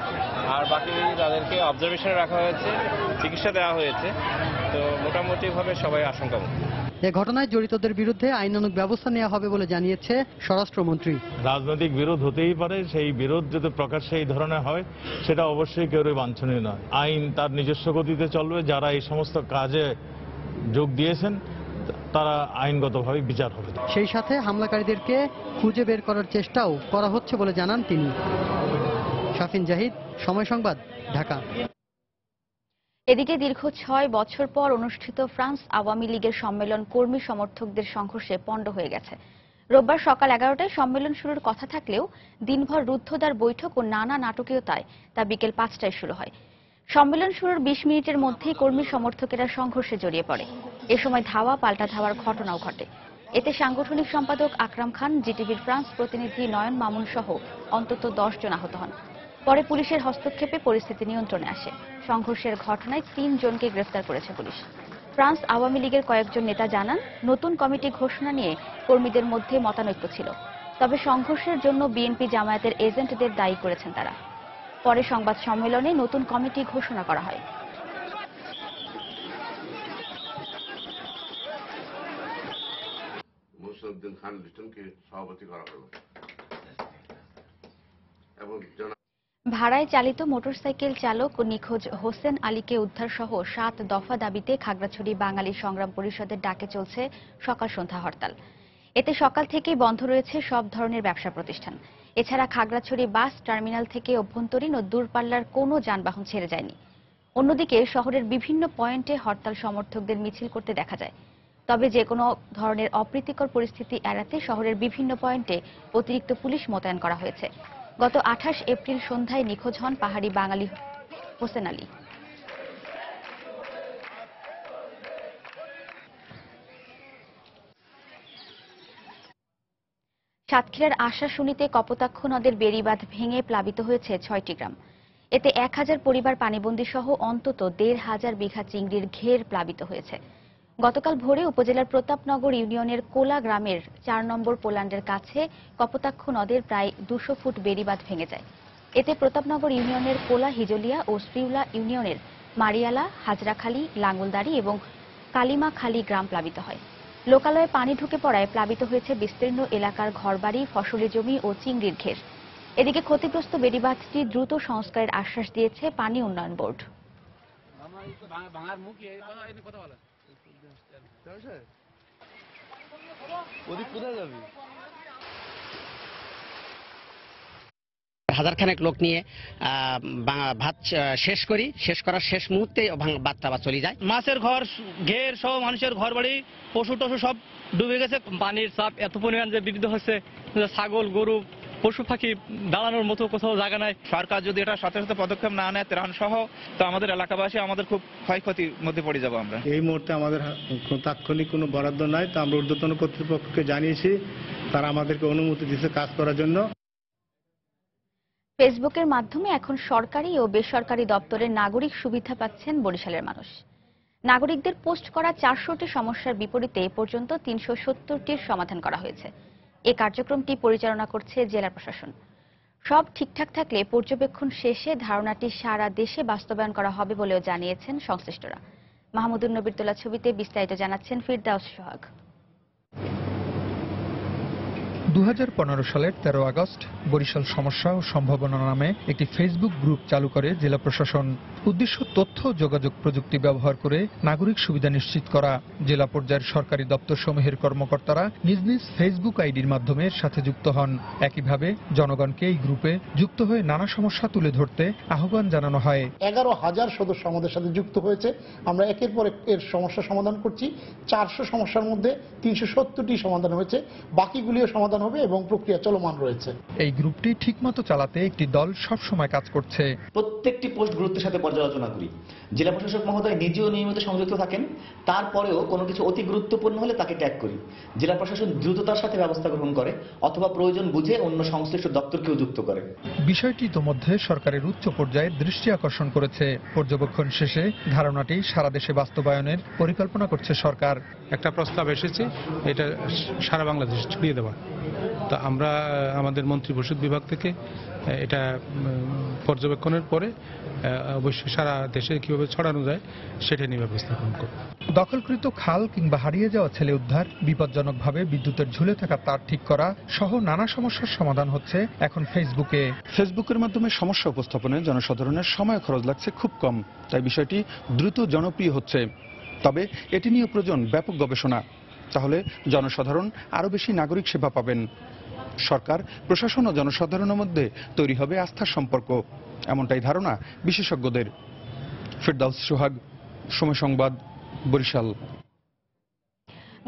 আর বাকি তাদেরকে অবজারভেশনে রাখা হয়েছে, চিকিৎসা দেওয়া হয়েছে। তো মোটামুটিভাবে সবাই আশঙ্কামুক্ত। এ ঘটনায় জড়িতদের বিরুদ্ধে আইনানুগ ব্যবস্থা নেওয়া হবে বলে জানিয়েছে স্বরাষ্ট্রমন্ত্রী। রাজনৈতিক বিরোধ হতেই পারে, সেই বিরোধ যদি প্রকাশ্যে এই ধরনের হয় সেটা অবশ্যই কেউই বাঞ্ছনীয় নয়। আইন তার নিজস্ব গতিতে চলবে। যারা এই সমস্ত কাজে যোগ দিয়েছেন তারা আইনগতভাবে বিচার হবে। সেই সাথে হামলাকারীদেরকে খুঁজে বের করার চেষ্টাও করা হচ্ছে বলে জানান তিনি। শাফিন জাহিদ, সময় সংবাদ, ঢাকা। এদিকে দীর্ঘ 6 বছর পর অনুষ্ঠিত ফ্রান্স আওয়ামী লীগের সম্মেলন কর্মী সমর্থকদের সংঘর্ষে পণ্ড হয়ে গেছে। রোববার সকাল 11টায় সম্মেলন শুরুর কথা থাকলেও দিনভর রুদ্ধদ্বার বৈঠক ও নানা নাটকীয়তায় তা বিকেল 5টায় শুরু হয়। সম্মেলন শুরুর 20 মিনিটের মধ্যেই কর্মী সমর্থকেরা সংঘর্ষে জড়িয়ে পড়ে। এ সময় ধাওয়া পাল্টা ধাওয়ার ঘটনাও ঘটে। এতে সাংগঠনিক সম্পাদক আকরাম খান, জিটিভির ফ্রান্স প্রতিনিধি নয়ন মামুন সহ অন্তত 10 জন আহত হন। পরে পুলিশের হস্তক্ষেপে পরিস্থিতি নিয়ন্ত্রণে আসে। সংঘর্ষের ঘটনায় 3 জনকে গ্রেফতার করেছে পুলিশ। ফ্রান্স আওয়ামী লীগের কয়েকজন নেতা জানান, নতুন কমিটি ঘোষণা নিয়ে কর্মীদের মধ্যে মতানৈক্য ছিল। তবে সংঘর্ষের জন্য বিএনপি জামায়াতের এজেন্টদের দায়ী করেছেন তারা। পরে সংবাদ সম্মেলনে নতুন কমিটি ঘোষণা করা হয়। মুসলিউদ্দিন খান লিটনকে সভাপতি করা হলো এবং ভাড়ায় চালিত মোটরসাইকেল চালক ও নিখোঁজ হোসেন আলীকে উদ্ধার সহ 7 দফা দাবিতে খাগড়াছড়ি বাঙালি সংগ্রাম পরিষদের ডাকে চলছে সকাল সন্ধ্যা হরতাল। এতে সকাল থেকেই বন্ধ রয়েছে সব ধরনের ব্যবসা প্রতিষ্ঠান। এছাড়া খাগড়াছড়ি বাস টার্মিনাল থেকে অভ্যন্তরীণ ও দূরপাল্লার কোনো যানবাহন ছেড়ে যায়নি। অন্যদিকে শহরের বিভিন্ন পয়েন্টে হরতাল সমর্থকদের মিছিল করতে দেখা যায়। তবে যে কোনো ধরনের অপ্রীতিকর পরিস্থিতি এড়াতে শহরের বিভিন্ন পয়েন্টে অতিরিক্ত পুলিশ মোতায়েন করা হয়েছে। গত 28 এপ্রিল সন্ধ্যায় নিখোঁজ হন পাহাড়ি বাঙালি হোসেন আলী। সাতক্ষীরার আশাশুনিতে কপোতাক্ষ নদের বেড়িবাঁধ ভেঙে প্লাবিত হয়েছে 6টি গ্রাম। এতে 1000 পরিবার পানিবন্দী সহ অন্তত 1500 বিঘা চিংড়ির ঘের প্লাবিত হয়েছে। গতকাল ভোরে উপজেলার প্রতাপনগর ইউনিয়নের কোলা গ্রামের ৪ নম্বর পোল্যান্ডের কাছে কপোতাক্ষ নদের প্রায় ২০০ ফুট বেড়িবাঁধ ভেঙে যায়। এতে প্রতাপনগর ইউনিয়নের কোলা হিজলিয়া ও শ্রীউলা ইউনিয়নের মারিয়ালা, হাজরাখালী, লাঙ্গলদারি এবং কালিমাখালী গ্রাম প্লাবিত হয়। লোকালয়ে পানি ঢুকে পড়ায় প্লাবিত হয়েছে বিস্তীর্ণ এলাকার ঘরবাড়ি, ফসলি জমি ও চিংড়ির ঘের। এদিকে ক্ষতিগ্রস্ত বেড়িবাঁধটি দ্রুত সংস্কারের আশ্বাস দিয়েছে পানি উন্নয়ন বোর্ড। হাজারখানেক লোক নিয়ে ভাত শেষ করার শেষ মুহূর্তে বাদটা আবার চলে যায়। মাছের ঘর, ঘের সব, মানুষের ঘর বাড়ি, পশু টশু সব ডুবে গেছে। পানির চাপ এত পরিমাণ যে বৃদ্ধি হচ্ছে, ছাগল গরু পশু পাখি দাঁড়ানোর মতো কোথাও জায়গা নাই। সরকার যদি এটা সাথে সাথে পদক্ষেপ না নেয় ত্রাণ সহ, তো আমাদের এলাকাবাসী আমাদের খুব ক্ষয়ক্ষতির মধ্যে পড়ে যাবো আমরা। এই মুহূর্তে আমাদের তাৎক্ষণিক কোনো বরাদ্দ নাই, তো আমরা ঊর্ধ্বতন কর্তৃপক্ষকে জানিয়েছি, তারা আমাদেরকে অনুমতি দিচ্ছে কাজ করার জন্য। ফেসবুকের মাধ্যমে এখন সরকারি ও বেসরকারি দপ্তরের নাগরিক সুবিধা পাচ্ছেন বরিশালের মানুষ। নাগরিকদের পোস্ট করা 400টি সমস্যার বিপরীতে এ পর্যন্ত 370টির সমাধান করা হয়েছে। এ কার্যক্রমটি পরিচালনা করছে জেলা প্রশাসন। সব ঠিকঠাক থাকলে পর্যবেক্ষণ শেষে ধারণাটি সারা দেশে বাস্তবায়ন করা হবে বলেও জানিয়েছেন সংশ্লিষ্টরা। মাহমুদুর নবীর তোলা ছবিতে বিস্তারিত জানাচ্ছেন ফিরদাউস সোহাগ। 2015 সালের 13 আগস্ট বরিশাল সমস্যা ও সম্ভাবনা নামে একটি ফেসবুক গ্রুপ চালু করে জেলা প্রশাসন। উদ্দেশ্য তথ্য যোগাযোগ প্রযুক্তি ব্যবহার করে নাগরিক সুবিধা নিশ্চিত করা। জেলা পর্যায়ের সরকারি দপ্তর সমূহের কর্মকর্তারা নিজ নিজ ফেসবুক আইডির মাধ্যমে সাথে যুক্ত হন। একইভাবে জনগণকে এই গ্রুপে যুক্ত হয়ে নানা সমস্যা তুলে ধরতে আহ্বান জানানো হয়। 11,000 সদস্য আমাদের সাথে যুক্ত হয়েছে। আমরা একের পর এর সমস্যা সমাধান করছি। 400 সমস্যার মধ্যে 370টি সমাধান হয়েছে, বাকিগুলিও সমাধান হবে এবং প্রক্রিয়া চলমান রয়েছে। এই গ্রুপটি ঠিকমতো চালাতে একটি দল সব সময় কাজ করছে। প্রত্যেকটি পোস্ট গুরুত্বের সাথে পর্যালোচনা করি। জেলা প্রশাসক মহোদয় নিজেও নিয়মিত সংযুক্ত থাকেন, তারপরেও কোনো কিছু অতি গুরুত্বপূর্ণ হলে তাকে ট্যাগ করি। জেলা প্রশাসন দ্রুততার সাথে ব্যবস্থা গ্রহণ করে অথবা প্রয়োজন বুঝে অন্য সংশ্লিষ্ট দপ্তরকেও যুক্ত করে। বিষয়টি ইতোমধ্যে সরকারের উচ্চ পর্যায়ে দৃষ্টি আকর্ষণ করেছে। পর্যবেক্ষণ শেষে ধারণাটি সারা দেশে বাস্তবায়নের পরিকল্পনা করছে সরকার। একটা প্রস্তাব এসেছে, এটা সারা বাংলাদেশ ছড়িয়ে দেওয়া। তা আমরা আমাদের মন্ত্রী পরিষদ বিভাগ থেকে এটা পর্যবেক্ষণের পরে অবশ্যই সারা দেশে কিভাবে ছড়ানো যায় সেটা নিয়ে ব্যবস্থা গ্রহণ করব। দখলকৃত খাল কিংবা হারিয়ে যাওয়া ছেলে উদ্ধার, বিপজ্জনকভাবে বিদ্যুতের ঝুলে থাকা তার ঠিক করা সহ নানা সমস্যার সমাধান হচ্ছে এখন ফেসবুকে। ফেসবুকের মাধ্যমে সমস্যা উপস্থাপনে জনসাধারণের সময় খরচ লাগছে খুব কম, তাই বিষয়টি দ্রুত জনপ্রিয় হচ্ছে। তবে এটি নিয়ে প্রয়োজন ব্যাপক গবেষণা, তাহলে জনসাধারণ আরো বেশি নাগরিক সেবা পাবেন। সরকার, প্রশাসন ও জনসাধারণের মধ্যে তৈরি হবে আস্থার সম্পর্ক, এমনটাই ধারণা বিশেষজ্ঞদের। ফিরদাউস সোহাগ, সময় সংবাদ, বরিশাল।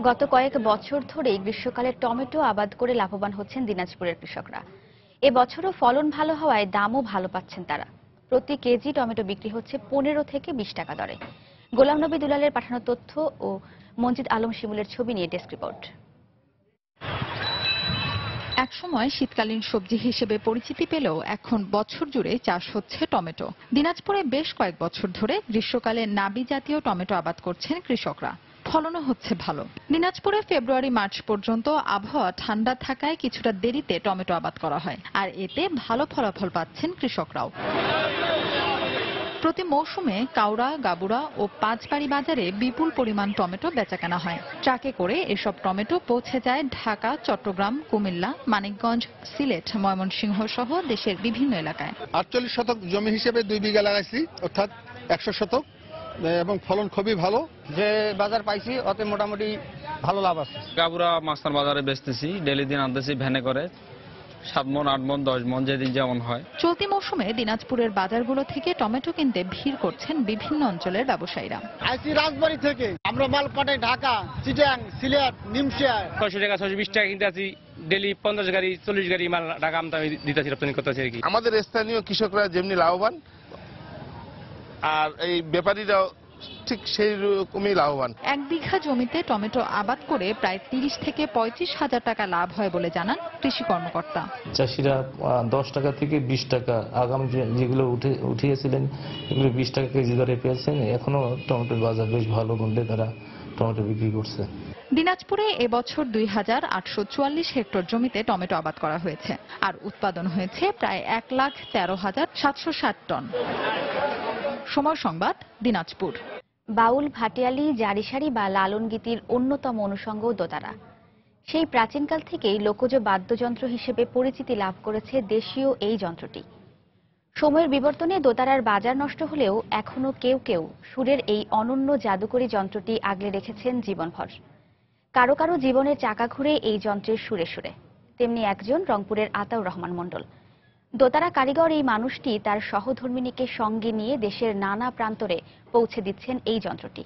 গত কয়েক বছর ধরে গ্রীষ্মকালে টমেটো আবাদ করে লাভবান হচ্ছেন দিনাজপুরের কৃষকরা। এবছরও ফলন ভালো হওয়ায় দামও ভালো পাচ্ছেন তারা। প্রতি কেজি টমেটো বিক্রি হচ্ছে 15 থেকে 20 টাকা দরে। গোলাম নবী দুলালের পাঠানো তথ্য ও মঞ্জিদ আলম শিমুলের ছবি নিয়ে ডেস্ক রিপোর্ট। একসময় শীতকালীন সবজি হিসেবে পরিচিতি পেলেও এখন বছর জুড়ে চাষ হচ্ছে টমেটো। দিনাজপুরে বেশ কয়েক বছর ধরে গ্রীষ্মকালে নাবি জাতীয় টমেটো আবাদ করছেন কৃষকরা। ফলনও হচ্ছে ভালো। দিনাজপুরে ফেব্রুয়ারি-মার্চ পর্যন্ত আবহাওয়া ঠান্ডা থাকায় কিছুটা দেরিতে টমেটো আবাদ করা হয়, আর এতে ভালো ফলাফল পাচ্ছেন কৃষকরাও। প্রতি মৌসুমে কাউড়া, গাবুড়া ও পাঁচবাড়ি বাজারে বিপুল পরিমাণ টমেটো বেচাকেনা হয়। ট্রাকে করে এসব টমেটো পৌঁছে যায় ঢাকা, চট্টগ্রাম, কুমিল্লা, মানিকগঞ্জ, সিলেট, ময়মনসিংহ সহ দেশের বিভিন্ন এলাকায়। 48 শতক জমি হিসেবে 2 বিঘা লাগাইছি, অর্থাৎ 100 শতক, এবং ফলন খুবই ভালো। যে বাজার পাইছি ওতে মোটামুটি ভালো লাভ আছে। গাবুরা মাস্তান বাজারে বেচতেছি, ডেলি দিন আনতেছি ভ্যানে করে, 7 মণ, 8 মণ, 10 মণ যেদিন যেমন হয়। চলতি মৌসুমে দিনাজপুরের বাজারগুলো থেকে টমেটো কিনতে ভিড় করছেন বিভিন্ন অঞ্চলের ব্যবসায়ীরা। আইসি রাজবাড়ী থেকে, আমরা মাল পাঠাই ঢাকা, চিটাং, সিলেট, নিমশিয়া। 600 টাকা 620 টাকা কিনতে আছি, ডেলি 50 গাড়ি 40 গাড়ি মাল ঢাকা আমদানি দিতেছি, রপ্তানি করতেছি আর কি। আমাদের স্থানীয় কৃষকরা যেমনি লাভবান, আর এই ব্যাপারীরাও ঠিক সেই রকমই লাভবান। 1 বিঘা জমিতে টমেটো আবাদ করে প্রায় 30 থেকে 35 হাজার টাকা লাভ হয় বলে জানান কৃষি কর্মকর্তা। চাষিরা 10 টাকা থেকে 20 টাকা আগামী যেগুলো উঠিয়েছিলেন এগুলো 20 টাকা কেজি দরে পেয়েছেন। এখনো টমেটোর বাজার বেশ ভালো মূল্যে তারা টমেটো বিক্রি করছে। দিনাজপুরে এবছর ২,৮৪৪ হেক্টর জমিতে টমেটো আবাদ করা হয়েছে, আর উৎপাদন হয়েছে প্রায় ১,১৩,৭৬০ টন। সময় সংবাদ, দিনাজপুর। বাউল, ভাটিয়ালি, জারিসারি বা লালন গীতির অন্যতম অনুষঙ্গ দোতারা। সেই প্রাচীনকাল থেকেই লোকজ বাদ্যযন্ত্র হিসেবে পরিচিতি লাভ করেছে দেশীয় এই যন্ত্রটি। সময়ের বিবর্তনে দোতারার বাজার নষ্ট হলেও এখনো কেউ কেউ সুরের এই অনন্য জাদুকরী যন্ত্রটি আগলে রেখেছেন জীবনভর। কারো কারো জীবনের চাকা ঘুরে এই যন্ত্রের সুরে সুরে, তেমনি একজন রংপুরের আতাউর রহমান মণ্ডল। দোতারা কারিগর এই মানুষটি তার সহধর্মিণীকে সঙ্গে নিয়ে দেশের নানা প্রান্তরে পৌঁছে দিচ্ছেন এই যন্ত্রটি।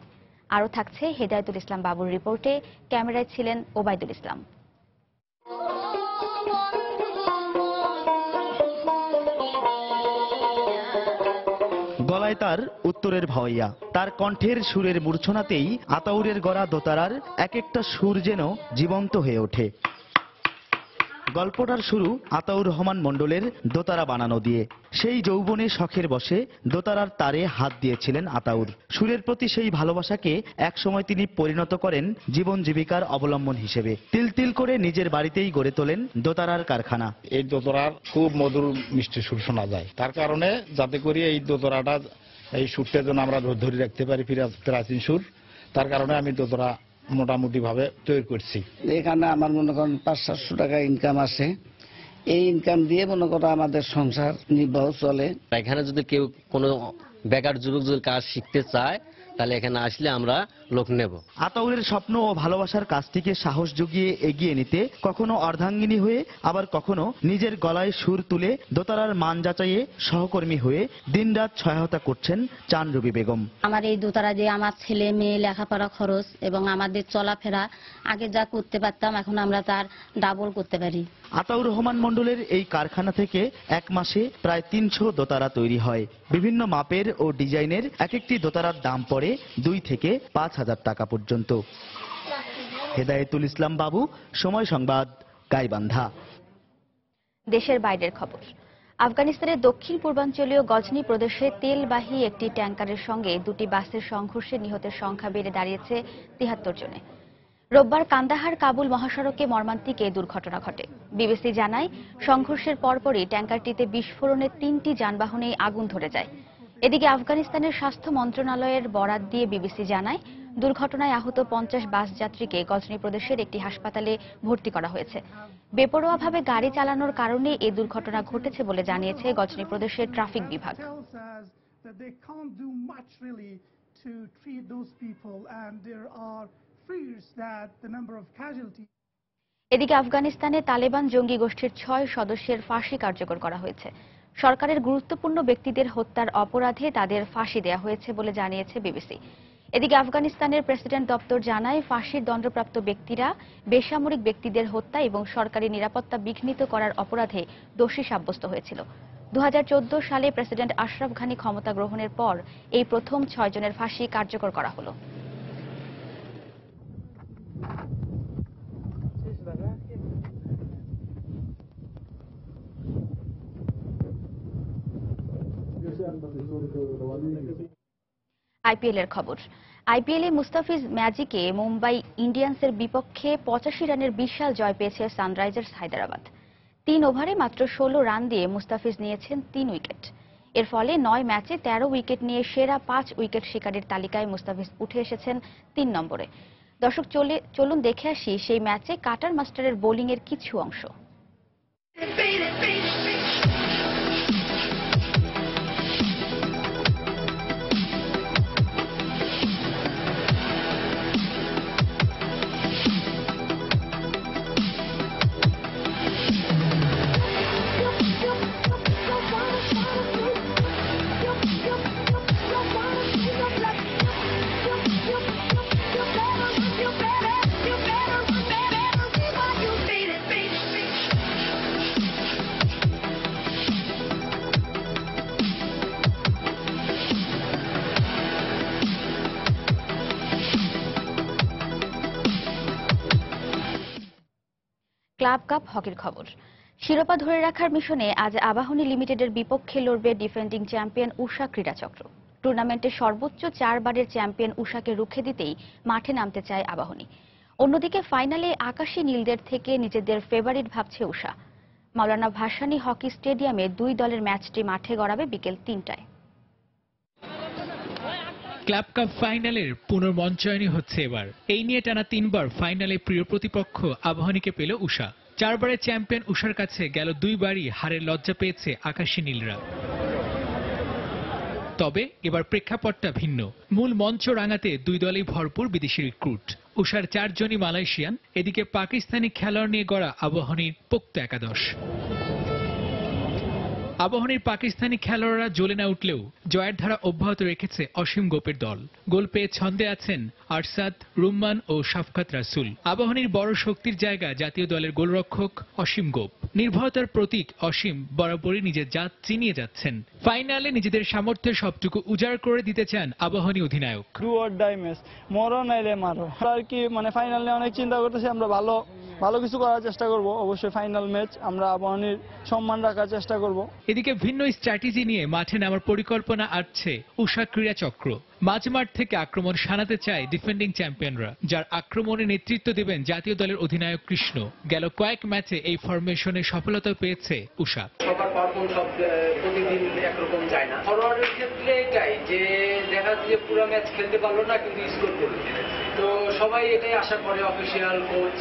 আরও থাকছে হেদায়েতুল ইসলাম বাবুর রিপোর্টে, ক্যামেরায় ছিলেন ওবায়দুল ইসলাম। গলায় তার উত্তরের ভাওয়াইয়া, তার কণ্ঠের সুরের মূর্ছনাতেই আতাউরের গড়া দোতারার এক একটা সুর যেন জীবন্ত হয়ে ওঠে। গল্পটার শুরু আতাউর রহমান মণ্ডলের দোতারা বানানো দিয়ে। সেই যৌবনে শখের বশে দোতারার তারে হাত দিয়েছিলেন আতাউর। সুরের প্রতি সেই ভালোবাসাকে একসময় তিনি পরিণত করেন জীবন জীবিকার অবলম্বন হিসেবে। তিল তিল করে নিজের বাড়িতেই গড়ে তোলেন দোতারার কারখানা। এই দোতরার খুব মধুর মিষ্টি সুর শোনা যায়, তার কারণে যাতে করে এই দোতরাটা, এই সুরটা যেন আমরা ধরে রাখতে পারি প্রাচীন সুর, তার কারণে আমি দোতরা মোটামুটি ভাবে তৈরি করছি। এখানে আমার মনে করেন ৫০০ টাকা ইনকাম আসে। এই ইনকাম দিয়ে মনে করো আমাদের সংসার নির্বাহ চলে। এখানে যদি কেউ কোনো বেকার যুবক যদি কাজ শিখতে চায় তাহলে এখানে আসলে আমরা লোক নেব। আতাউরের স্বপ্ন ও ভালোবাসার কাজটিকে সাহস জুগিয়ে এগিয়ে নিতে কখনো অর্ধাঙ্গিনী হয়ে, আবার কখনো নিজের গলায় সুর তুলে দোতারার মান যাচাইয়ে সহকর্মী হয়ে দিনরাত সহায়তা করছেন চান রুবি বেগম। আমার এই দোতারা দিয়ে আমার ছেলে মেয়ে লেখাপড়া খরচ এবং আমাদের চলাফেরা আগে যা করতে পারতাম এখন আমরা তার ডাবল করতে পারি। আতাউর রহমান মণ্ডলের এই কারখানা থেকে এক মাসে প্রায় ৩০০ দোতারা তৈরি হয়। বিভিন্ন মাপের ও ডিজাইনের এক একটি দোতারার দাম পড়ে ২ থেকে ৫,০০০ টাকা পর্যন্ত। হেদায়েতুল ইসলাম বাবু, সময় সংবাদ, গাইবান্ধা। দেশের বাইরের খবর। আফগানিস্তানের দক্ষিণ পূর্বাঞ্চলীয় গজনি প্রদেশে তেলবাহী একটি ট্যাঙ্কারের সঙ্গে দুটি বাসের সংঘর্ষে নিহতের সংখ্যা বেড়ে দাঁড়িয়েছে ৭৩ জনে। রোববার কান্দাহার কাবুল মহাসড়কে মর্মান্তিক এই দুর্ঘটনা ঘটে। বিবিসি জানায়, সংঘর্ষের পরপরই ট্যাঙ্কারটিতে বিস্ফোরণে ৩টি যানবাহনেই আগুন ধরে যায়। এদিকে আফগানিস্তানের স্বাস্থ্য মন্ত্রণালয়ের বরাত দিয়ে বিবিসি জানায়, দুর্ঘটনায় আহত ৫০ বাস যাত্রীকে গজনি প্রদেশের একটি হাসপাতালে ভর্তি করা হয়েছে। বেপরোয়াভাবে গাড়ি চালানোর কারণে এই দুর্ঘটনা ঘটেছে বলে জানিয়েছে গজনি প্রদেশের ট্রাফিক বিভাগ। এদিকে আফগানিস্তানে তালেবান জঙ্গি গোষ্ঠীর ৬ সদস্যের ফাঁসি কার্যকর করা হয়েছে। সরকারের গুরুত্বপূর্ণ ব্যক্তিদের হত্যার অপরাধে তাদের ফাঁসি দেওয়া হয়েছে বলে জানিয়েছে বিবিসি। এদিকে আফগানিস্তানের প্রেসিডেন্ট দপ্তর জানায়, ফাঁসির দণ্ডপ্রাপ্ত ব্যক্তিরা বেসামরিক ব্যক্তিদের হত্যা এবং সরকারি নিরাপত্তা বিঘ্নিত করার অপরাধে দোষী সাব্যস্ত হয়েছিল। ২০১৪ সালে প্রেসিডেন্ট আশরাফ ঘানি ক্ষমতা গ্রহণের পর এই প্রথম ৬ জনের ফাঁসি কার্যকর করা হলো। আইপিএলের খবর। আইপিএলে মুস্তাফিজ ম্যাজিকে মুম্বাই ইন্ডিয়ান্সের বিপক্ষে ৮৫ রানের বিশাল জয় পেয়েছে সানরাইজার্স হায়দ্রাবাদ। ৩ ওভারে মাত্র ১৬ রান দিয়ে মুস্তাফিজ নিয়েছেন ৩ উইকেট। এর ফলে ৯ ম্যাচে ১৩ উইকেট নিয়ে সেরা ৫ উইকেট শিকারীর তালিকায় মুস্তাফিজ উঠে এসেছেন ৩ নম্বরে। দর্শক, চলুন দেখে আসি সেই ম্যাচে কাটার মাস্টারের বোলিংয়ের কিছু অংশ। ক্লাব কাপ হকির খবর। শিরোপা ধরে রাখার মিশনে আজ আবাহনী লিমিটেডের বিপক্ষে লড়বে ডিফেন্ডিং চ্যাম্পিয়ন উষা ক্রীড়া চক্র। টুর্নামেন্টে সর্বোচ্চ 4 বারের চ্যাম্পিয়ন উষাকে রুখে দিতেই মাঠে নামতে চায় আবাহনী। অন্যদিকে ফাইনালে আকাশী নীলদের থেকে নিজেদের ফেভারিট ভাবছে উষা। মাওলানা ভাসানী হকি স্টেডিয়ামে 2 দলের ম্যাচটি মাঠে গড়াবে বিকেল 3টায়। ক্লাব কাপ ফাইনালের পুনর্মঞ্চায়নী হচ্ছে এবার। এই নিয়ে টানা 3 বার ফাইনালে প্রিয় প্রতিপক্ষ আবাহনীকে পেল উষা। 4 বারের চ্যাম্পিয়ন উষার কাছে গেল 2 বারই হারের লজ্জা পেয়েছে আকাশী নীলরা। তবে এবার প্রেক্ষাপটটা ভিন্ন। মূল মঞ্চ রাঙাতে 2 দলেই ভরপুর বিদেশি রিক্রুট। উষার 4 জনই মালয়েশিয়ান, এদিকে পাকিস্তানি খেলোয়াড় নিয়ে গড়া আবাহনীর পোক্ত একাদশ। আবাহনীর পাকিস্তানি খেলোয়াড়রা জ্বলে না উঠলেও জয়ের ধারা অব্যাহত রেখেছে অসীম গোপের দল। গোল পেয়ে ছন্দে আছেন আরসাদ, রুম্মান ও শাফকাত রাসুল। আবাহনীর বড় শক্তির জায়গা জাতীয় দলের গোলরক্ষক অসীম গোপ। নির্ভরতার প্রতীক অসীম বরাবরই নিজের জাত চিনিয়ে যাচ্ছেন। ফাইনালে নিজেদের সামর্থ্যের সবটুকু উজাড় করে দিতে চান আবাহনী অধিনায়ক। ডু অর ডাই ম্যাচ, মরো নাইলে মারো। আর কি ফাইনাল নিয়ে অনেক চিন্তা করতেছি, আমরা ভালো কিছু করার চেষ্টা করব। অবশ্যই ফাইনাল ম্যাচ আমরা আবাহনীর সম্মান রাখার চেষ্টা করব। এদিকে ভিন্ন স্ট্র্যাটেজি নিয়ে মাঠে নামার পরিকল্পনা আটছে উষা ক্রীড়া চক্র। মাঝমাঠ থেকে আক্রমণ শানাতে চায় ডিফেন্ডিং চ্যাম্পিয়নরা, যার আক্রমণে নেতৃত্ব দেবেন জাতীয় দলের অধিনায়ক কৃষ্ণ। গেল কয়েক ম্যাচে এই ফরমেশনে সফলতা পেয়েছে উষা। সবার পারফরম্যান্স সব প্রতিদিন একরকম যায় না। ফরওয়ার্ডের ক্ষেত্রে এটাই যে দেখা যাচ্ছে যে পুরো ম্যাচ খেলতে পারলো না কিন্তু স্কোর করলো। তো সবাই এটাই আশা করে অফিসিয়াল কোচ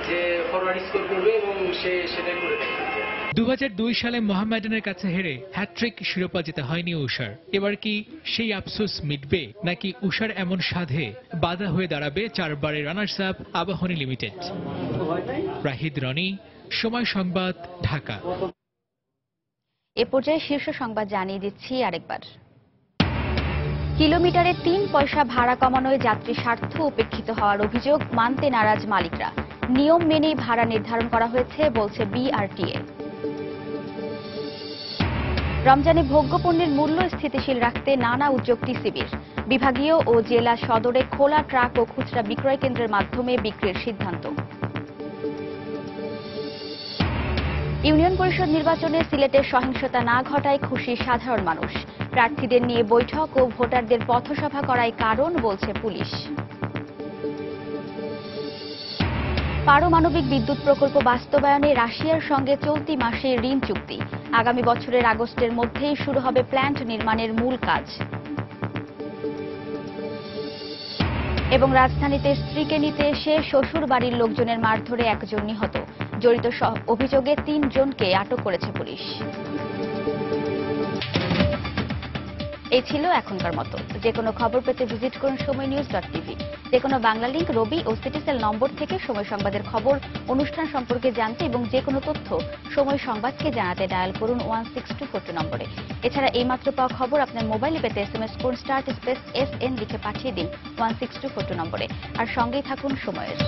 যে ফরওয়ার্ড স্কোর করবে এবং সে সেটাই করে দেখাবে। 2002 সালে মোহামেডানের কাছে হেরে হ্যাট্রিক শিরোপা জেতা হয়নি উষার। এবার কি সেই আফসোস মিটবে, নাকি উষার এমন সাধে বাধা হয়ে দাঁড়াবে 4 বারের runners up Abahani limited? Rahid Roni, Somoy Sangbad, Dhaka. এ পর্যায়ে শীর্ষ সংবাদ জানিয়ে দিচ্ছি আরেকবার। কিলোমিটারে 3 পয়সা ভাড়া কমানোয় যাত্রী স্বার্থ উপেক্ষিত হওয়ার অভিযোগ মানতে নারাজ মালিকরা। নিয়ম মেনেই ভাড়া নির্ধারণ করা হয়েছে বলছে বিআরটিএ। রমজানে ভোগ্যপণ্যের মূল্য স্থিতিশীল রাখতে নানা উদ্যোগ টিসিবির। বিভাগীয় ও জেলা সদরে খোলা ট্রাক ও খুচরা বিক্রয় কেন্দ্রের মাধ্যমে বিক্রির সিদ্ধান্ত। ইউনিয়ন পরিষদ নির্বাচনে সিলেটে সহিংসতা না ঘটায় খুশি সাধারণ মানুষ। প্রার্থীদের নিয়ে বৈঠক ও ভোটারদের পথসভা করাই কারণ বলছে পুলিশ। পারমাণবিক বিদ্যুৎ প্রকল্প বাস্তবায়নে রাশিয়ার সঙ্গে চলতি মাসে ঋণ চুক্তি। আগামী বছরের আগস্টের মধ্যেই শুরু হবে প্ল্যান্ট নির্মাণের মূল কাজ। এবং রাজধানীতে স্ত্রীকে নিতে এসে শ্বশুর বাড়ির লোকজনের মারধরে একজন নিহত। জড়িত অভিযোগে 3 জনকে আটক করেছে পুলিশ। এই ছিল এখনকার মতো। যে কোনো খবর পেতে ভিজিট করুন সময়নিউজ.টিভি। যে কোনো বাংলা লিংক, রবি ও সিটিসেল নম্বর থেকে সময় সংবাদের খবর, অনুষ্ঠান সম্পর্কে জানতে এবং যে কোনো তথ্য সময় সংবাদকে জানাতে ডায়াল করুন 16242 নম্বরে। এছাড়া এইমাত্র পাওয়া খবর আপনার মোবাইলে পেতে SMS করুন *SN লিখে পাঠিয়ে দিন 16242 নম্বরে। আর সঙ্গেই থাকুন সময়ের।